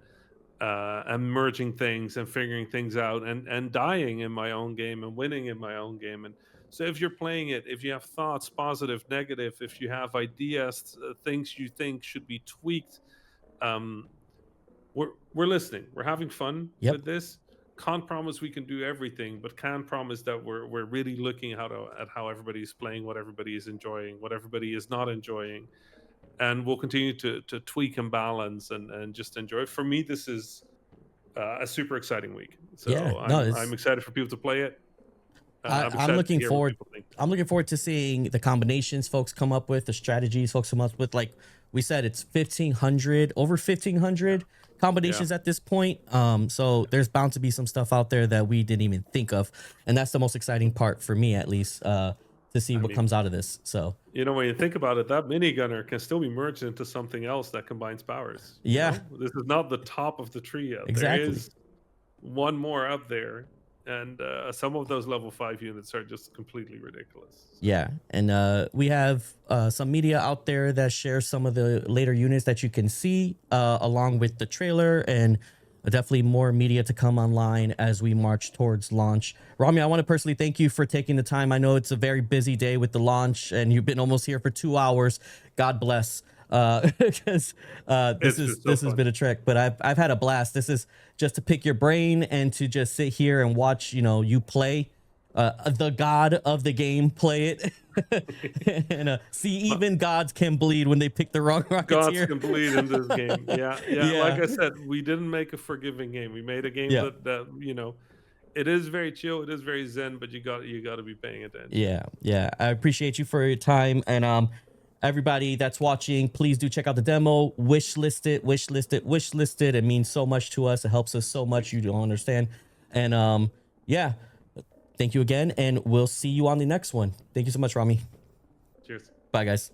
merging things and figuring things out and dying in my own game and winning in my own game. And so if you're playing it, if you have thoughts, positive, negative, if you have ideas, things you think should be tweaked, we're listening. We're having fun with this. can't promise we can do everything, but can promise that we're really looking at how everybody's playing, what everybody is enjoying, what everybody is not enjoying, and we'll continue to tweak and balance and just enjoy it. For me, this is a super exciting week. Yeah, So no, I'm excited for people to play it. I'm I'm excited to looking hear what forward. people think. I'm looking forward to seeing the combinations folks come up with, the strategies folks come up with. Like we said, it's 1,500, over 1,500 combinations at this point. So there's bound to be some stuff out there that we didn't even think of, and that's the most exciting part for me, at least, to see what comes out of this. So when you think about it, that minigunner can still be merged into something else that combines powers. Yeah. This is not the top of the tree yet. Exactly. There is one more up there, and some of those level 5 units are just completely ridiculous. yeah, and we have some media out there that shares some of the later units that you can see along with the trailer, and definitely more media to come online as we march towards launch. Rami, I want to personally thank you for taking the time. I know it's a very busy day with the launch, and you've been almost here for 2 hours. God bless. Because this has been a trick, but I've had a blast. This is just to pick your brain and to just sit here and watch, you play the god of the game play it. And see, even gods can bleed when they pick the wrong rocketeer. Gods can bleed in this game. Yeah. Like I said, we didn't make a forgiving game. We made a game that it is very chill, it is very zen, but you got to be paying attention. Yeah. I appreciate you for your time, and everybody that's watching, please do check out the demo. Wish list it. It means so much to us. It helps us so much. You don't understand. And yeah, thank you again, and we'll see you on the next one. Thank you so much, Rami. Cheers. Bye, guys.